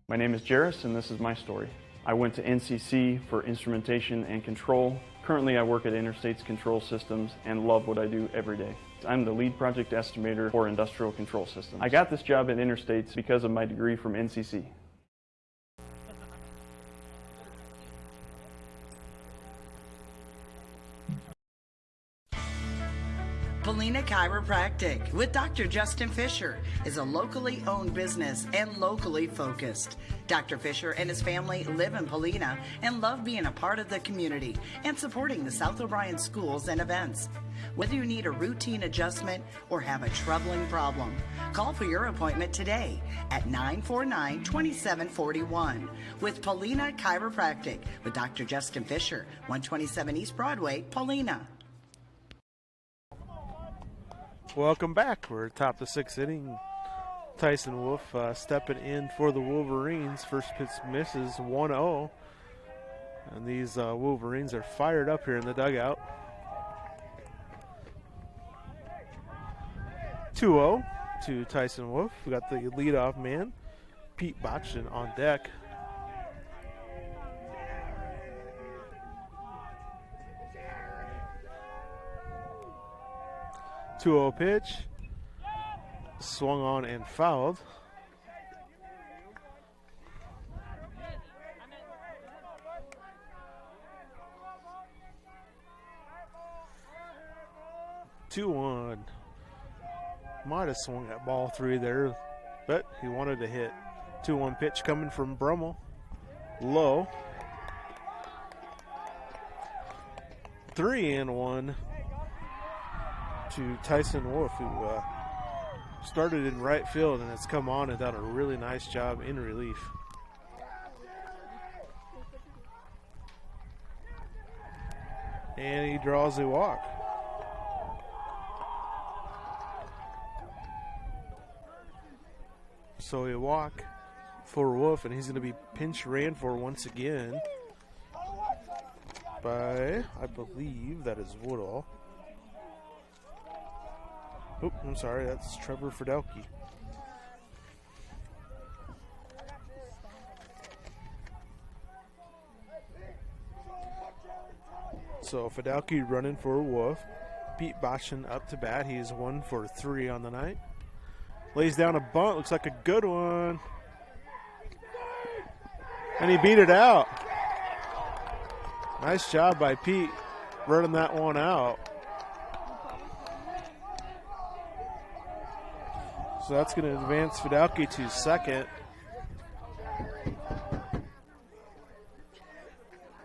[SPEAKER 10] My name is Jairus, and this is my story. I went to NCC for instrumentation and control. Currently, I work at Interstates Control Systems and love what I do every day. I'm the lead project estimator for industrial control systems. I got this job at Interstates because of my degree from NCC.
[SPEAKER 2] Paulina Chiropractic with Dr. Justin Fisher is a locally owned business and locally focused. Dr. Fisher and his family live in Paulina and love being a part of the community and supporting the South O'Brien schools and events. Whether you need a routine adjustment or have a troubling problem, call for your appointment today at 949-2741 with Paulina Chiropractic with Dr. Justin Fisher, 127 East Broadway, Paulina.
[SPEAKER 1] Welcome back. We're top the sixth inning. Tyson Wolf stepping in for the Wolverines. First pitch misses 1-0. And these Wolverines are fired up here in the dugout. 2-0 to Tyson Wolf. We got the leadoff man, Pete Botchin, on deck. Pitch, swung on and fouled. Two-one. Might have swung that ball through there, but he wanted to hit. 2-1 pitch coming from Brummel. Low. 3-1. To Tyson Wolf, who started in right field and has come on and done a really nice job in relief. And he draws a walk. So a walk for Wolf, and he's going to be pinch ran for once again by, I believe that is Woodall. Oh, I'm sorry, that's Trevor Fidelke. So Fidelke running for Wolf. Pete Botchin up to bat. He is 1 for 3 on the night. Lays down a bunt, looks like a good one. And he beat it out. Nice job by Pete running that one out. So that's going to advance Fidelke to second.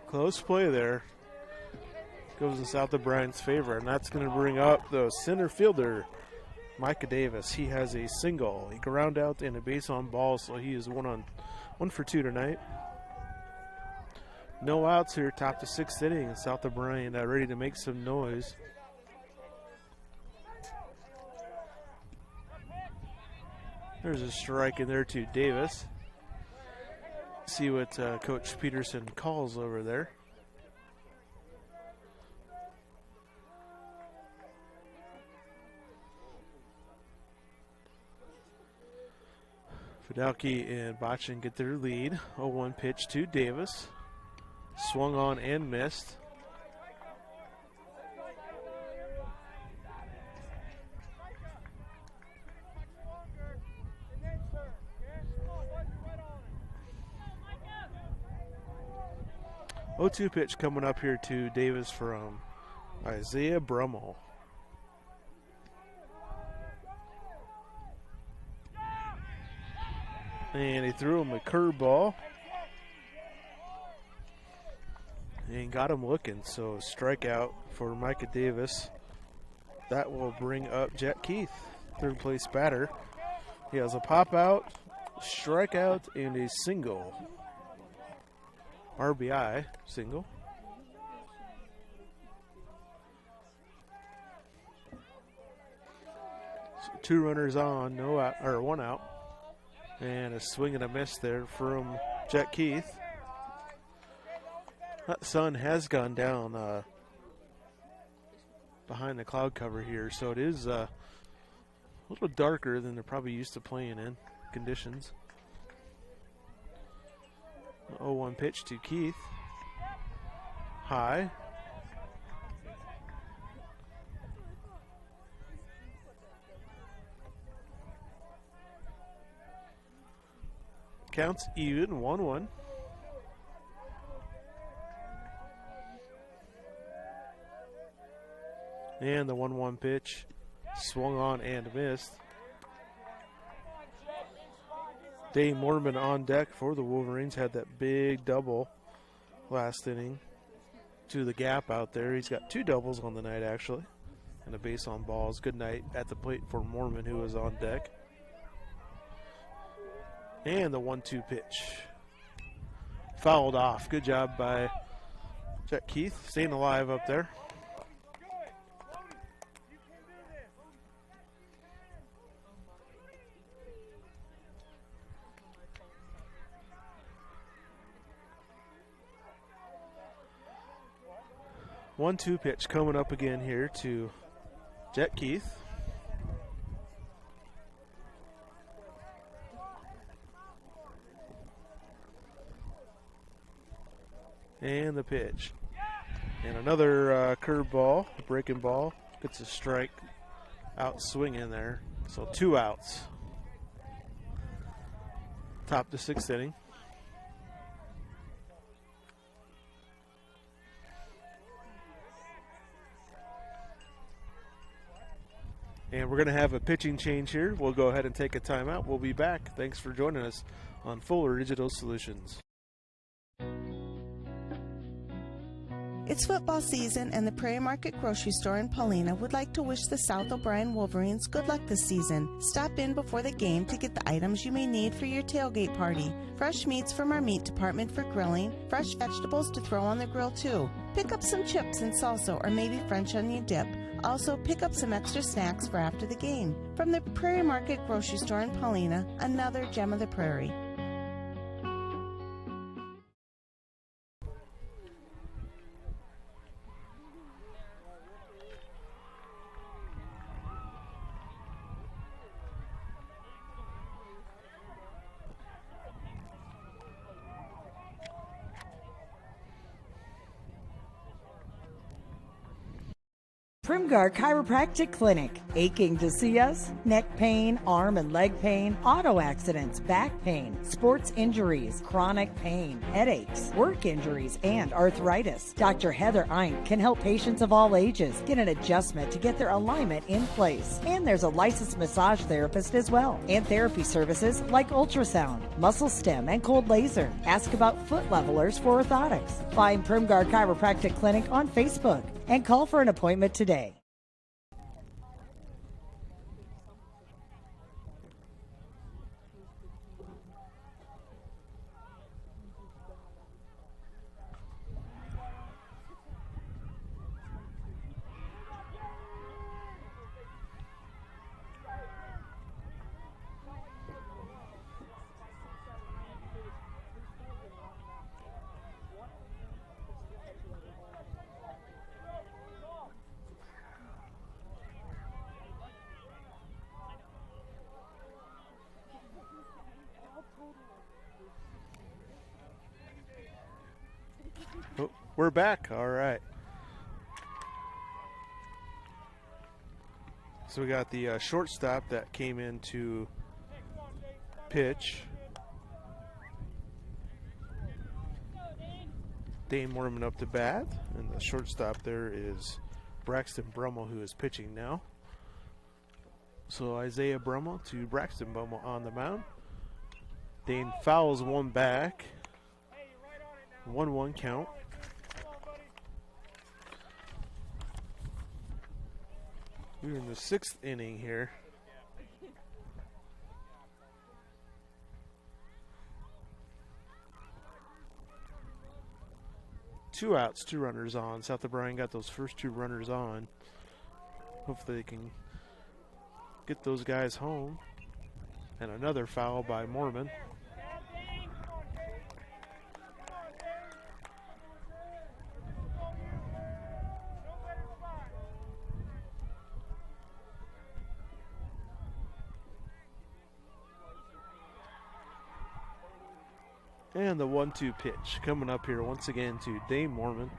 [SPEAKER 1] Close play there. Goes in South O'Brien's favor, and that's going to bring up the center fielder, Micah Davis. He has a single, a ground out, and a base on ball, so he is 1 for 2 tonight. No outs here, top the sixth inning. South O'Brien ready to make some noise. There's a strike in there to Davis. See what Coach Peterson calls over there. Fidelke and Botchin get their lead. 0-1 pitch to Davis. Swung on and missed. Oh, 2 pitch coming up here to Davis from Isaiah Brummel. And he threw him a curveball. And got him looking. So strikeout for Micah Davis. That will bring up Jet Keith, third place batter. He has a pop out, strikeout, and a single. RBI single. So 2 runners on, no out, or 1 out. And a swing and a miss there from Jet Keith. That sun has gone down behind the cloud cover here, so it is a little darker than they're probably used to playing in conditions. 0-1 pitch to Keith. High. Counts even, 1-1. And the 1-1 pitch swung on and missed. Dane Mormon on deck for the Wolverines. Had that big double last inning to the gap out there. He's got 2 doubles on the night, actually, and a base on balls. Good night at the plate for Mormon, who was on deck. And the 1-2 pitch. Fouled off. Good job by Jet Keith, staying alive up there. One-two pitch coming up again here to Jet Keith. And the pitch. And another curveball, breaking ball. Gets a strike out swing in there. So 2 outs. Top the 6th inning. And we're going to have a pitching change here. We'll go ahead and take a timeout. We'll be back. Thanks for joining us on Fuller Digital Solutions.
[SPEAKER 11] It's football season, and the Prairie Market Grocery Store in Paulina would like to wish the South O'Brien Wolverines good luck this season. Stop in before the game to get the items you may need for your tailgate party. Fresh meats from our meat department for grilling, fresh vegetables to throw on the grill too. Pick up some chips and salsa or maybe French onion dip. Also, pick up some extra snacks for after the game. From the Prairie Market Grocery Store in Paulina, another gem of the prairie.
[SPEAKER 2] Primgar Chiropractic Clinic. Aching to see us? Neck pain, arm and leg pain, auto accidents, back pain, sports injuries, chronic pain, headaches, work injuries, and arthritis. Dr. Heather Eink can help patients of all ages get an adjustment to get their alignment in place. And there's a licensed massage therapist as well. And therapy services like ultrasound, muscle stem, and cold laser. Ask about foot levelers for orthotics. Find Primgar Chiropractic Clinic on Facebook and call for an appointment today.
[SPEAKER 1] Oh, we're back. All right. So we got the shortstop that came in to pitch. Dane Mormon up to bat. And the shortstop there is Braxton Brummel, who is pitching now. So Isaiah Brummel to Braxton Brummel on the mound. Dane fouls one back. 1-1 count. We're in the 6th inning here. Two outs, 2 runners on. South O'Brien got those first 2 runners on. Hopefully they can get those guys home. And another foul by Mormon. And the 1-2 pitch coming up here once again to Dane Mormon.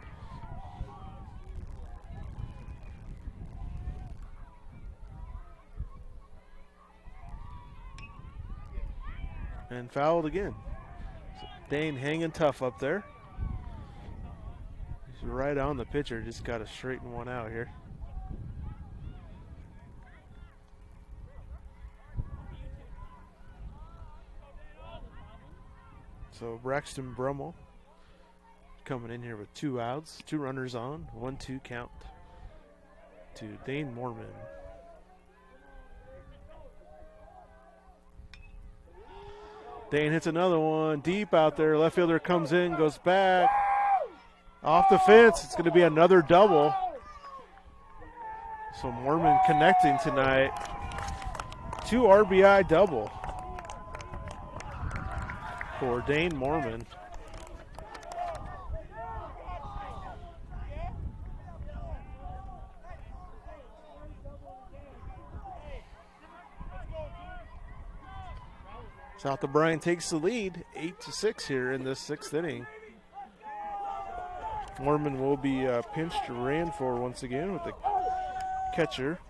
[SPEAKER 1] And fouled again. So Dane hanging tough up there. He's right on the pitcher, just got to straighten one out here. So Braxton Brummel coming in here with 2 outs, 2 runners on, 1-2 count to Dane Mormon. Dane hits another one deep out there. Left fielder comes in, goes back. Off the fence. It's going to be another double. So Mormon connecting tonight. 2 RBI double for Dane Mormon. South O'Brien takes the lead, 8-6 here in this 6th inning. Mormon will be pinched or ran for once again with the catcher.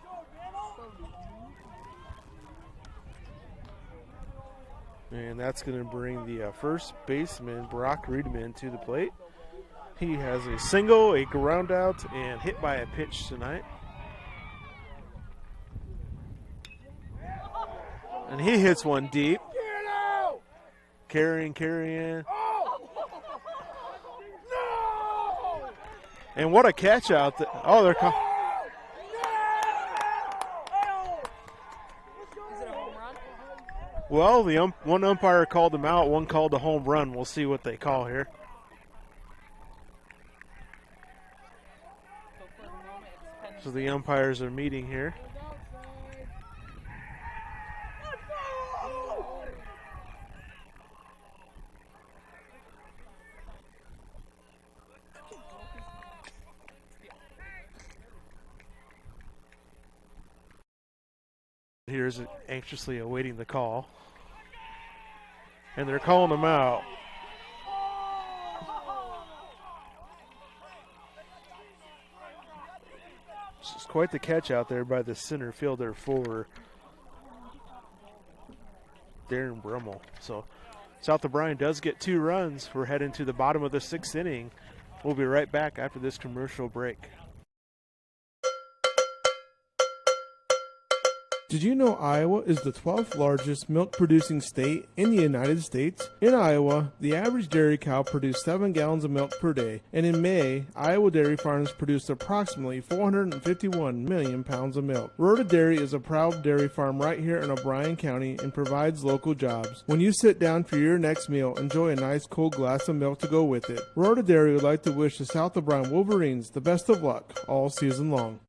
[SPEAKER 1] And that's going to bring the first baseman, Brock Riedman, to the plate. He has a single, a ground out, and hit by a pitch tonight. And he hits one deep. Carrying. And what a catch out there. Oh, they're coming. Well, the one umpire called him out, one called a home run. We'll see what they call here. So the umpires are meeting here. Here's anxiously awaiting the call. And they're calling him out. This is quite the catch out there by the center fielder for Darren Brummel. So South O'Brien does get 2 runs. We're heading to the bottom of the 6th inning. We'll be right back after this commercial break.
[SPEAKER 12] Did you know Iowa is the 12th largest milk producing state in the United States? In Iowa, the average dairy cow produced 7 gallons of milk per day, and in May, Iowa dairy farms produced approximately 451 million pounds of milk. Rhoda Dairy is a proud dairy farm right here in O'Brien County and provides local jobs. When you sit down for your next meal, enjoy a nice cold glass of milk to go with it. Rhoda Dairy would like to wish the South O'Brien Wolverines the best of luck all season long.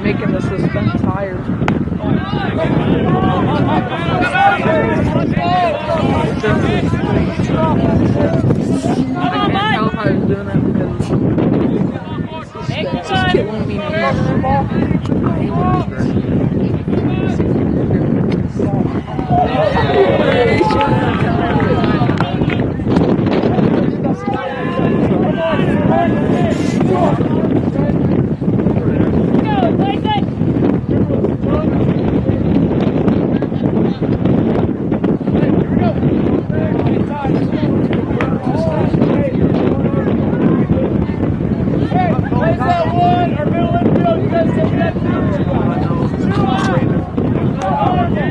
[SPEAKER 6] Making the suspense higher. I can't tell how he's doing it because it's just killing me
[SPEAKER 8] That one, our middle infield, you guys take that too.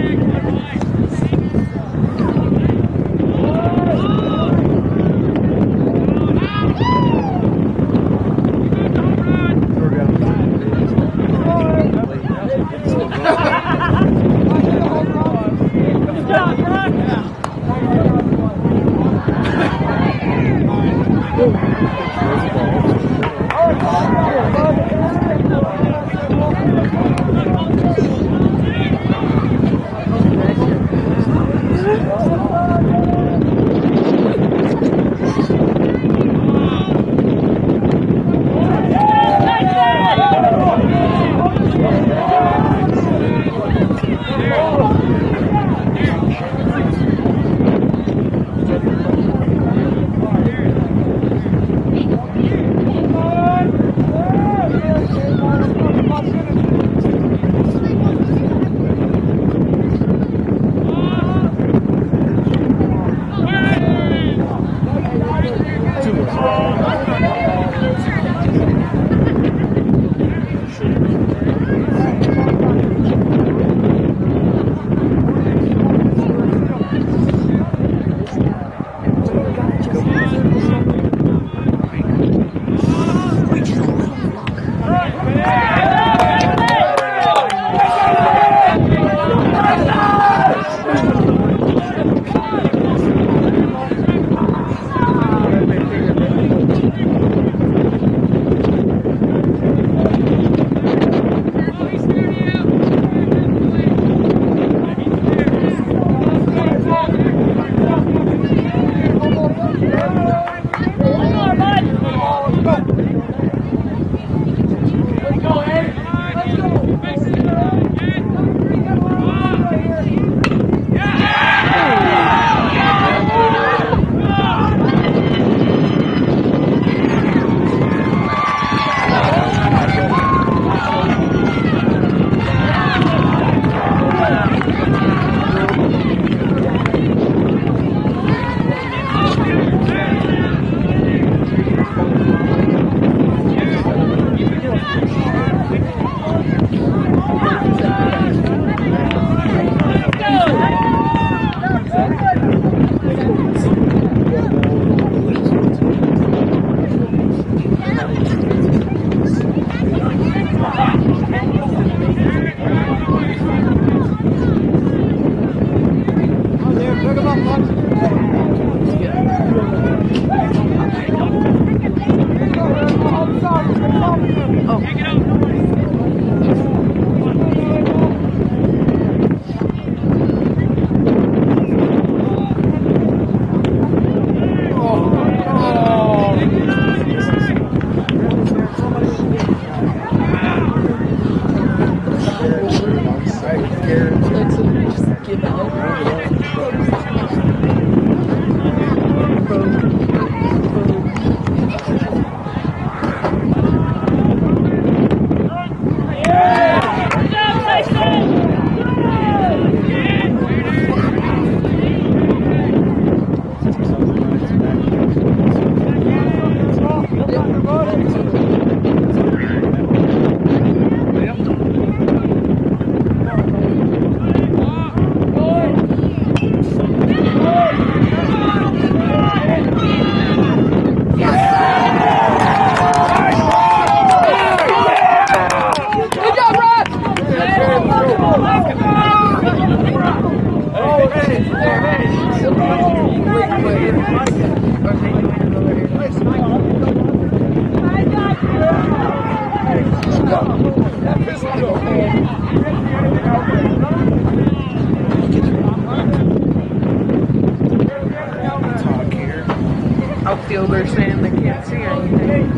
[SPEAKER 6] Outfielders saying they can't see anything.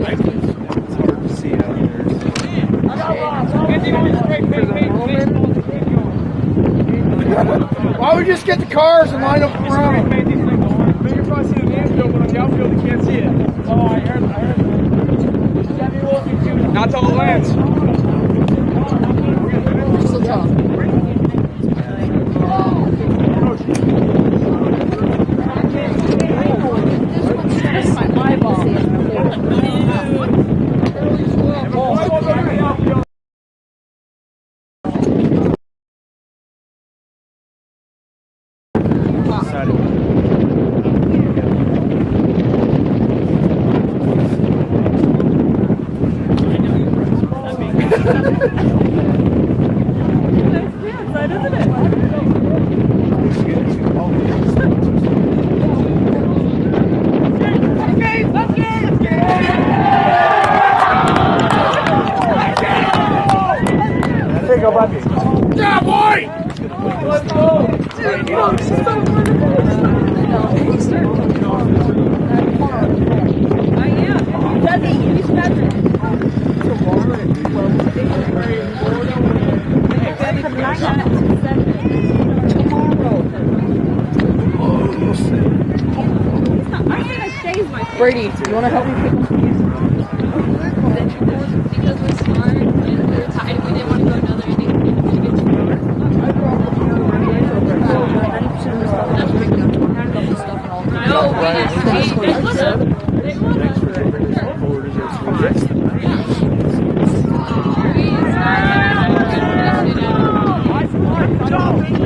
[SPEAKER 1] It's hard to see out
[SPEAKER 15] Why don't we just get the cars and line up around them?
[SPEAKER 16] You're probably seeing the infield, but on the outfield you can't see it. Oh, I heard it. Not to the lens.
[SPEAKER 6] Still tough. My eyeball.
[SPEAKER 15] Yeah, boy! Let's go!
[SPEAKER 6] Brady, you want to help me pick up these? Because we're smart and we're tired, we didn't want to go another inning. No, we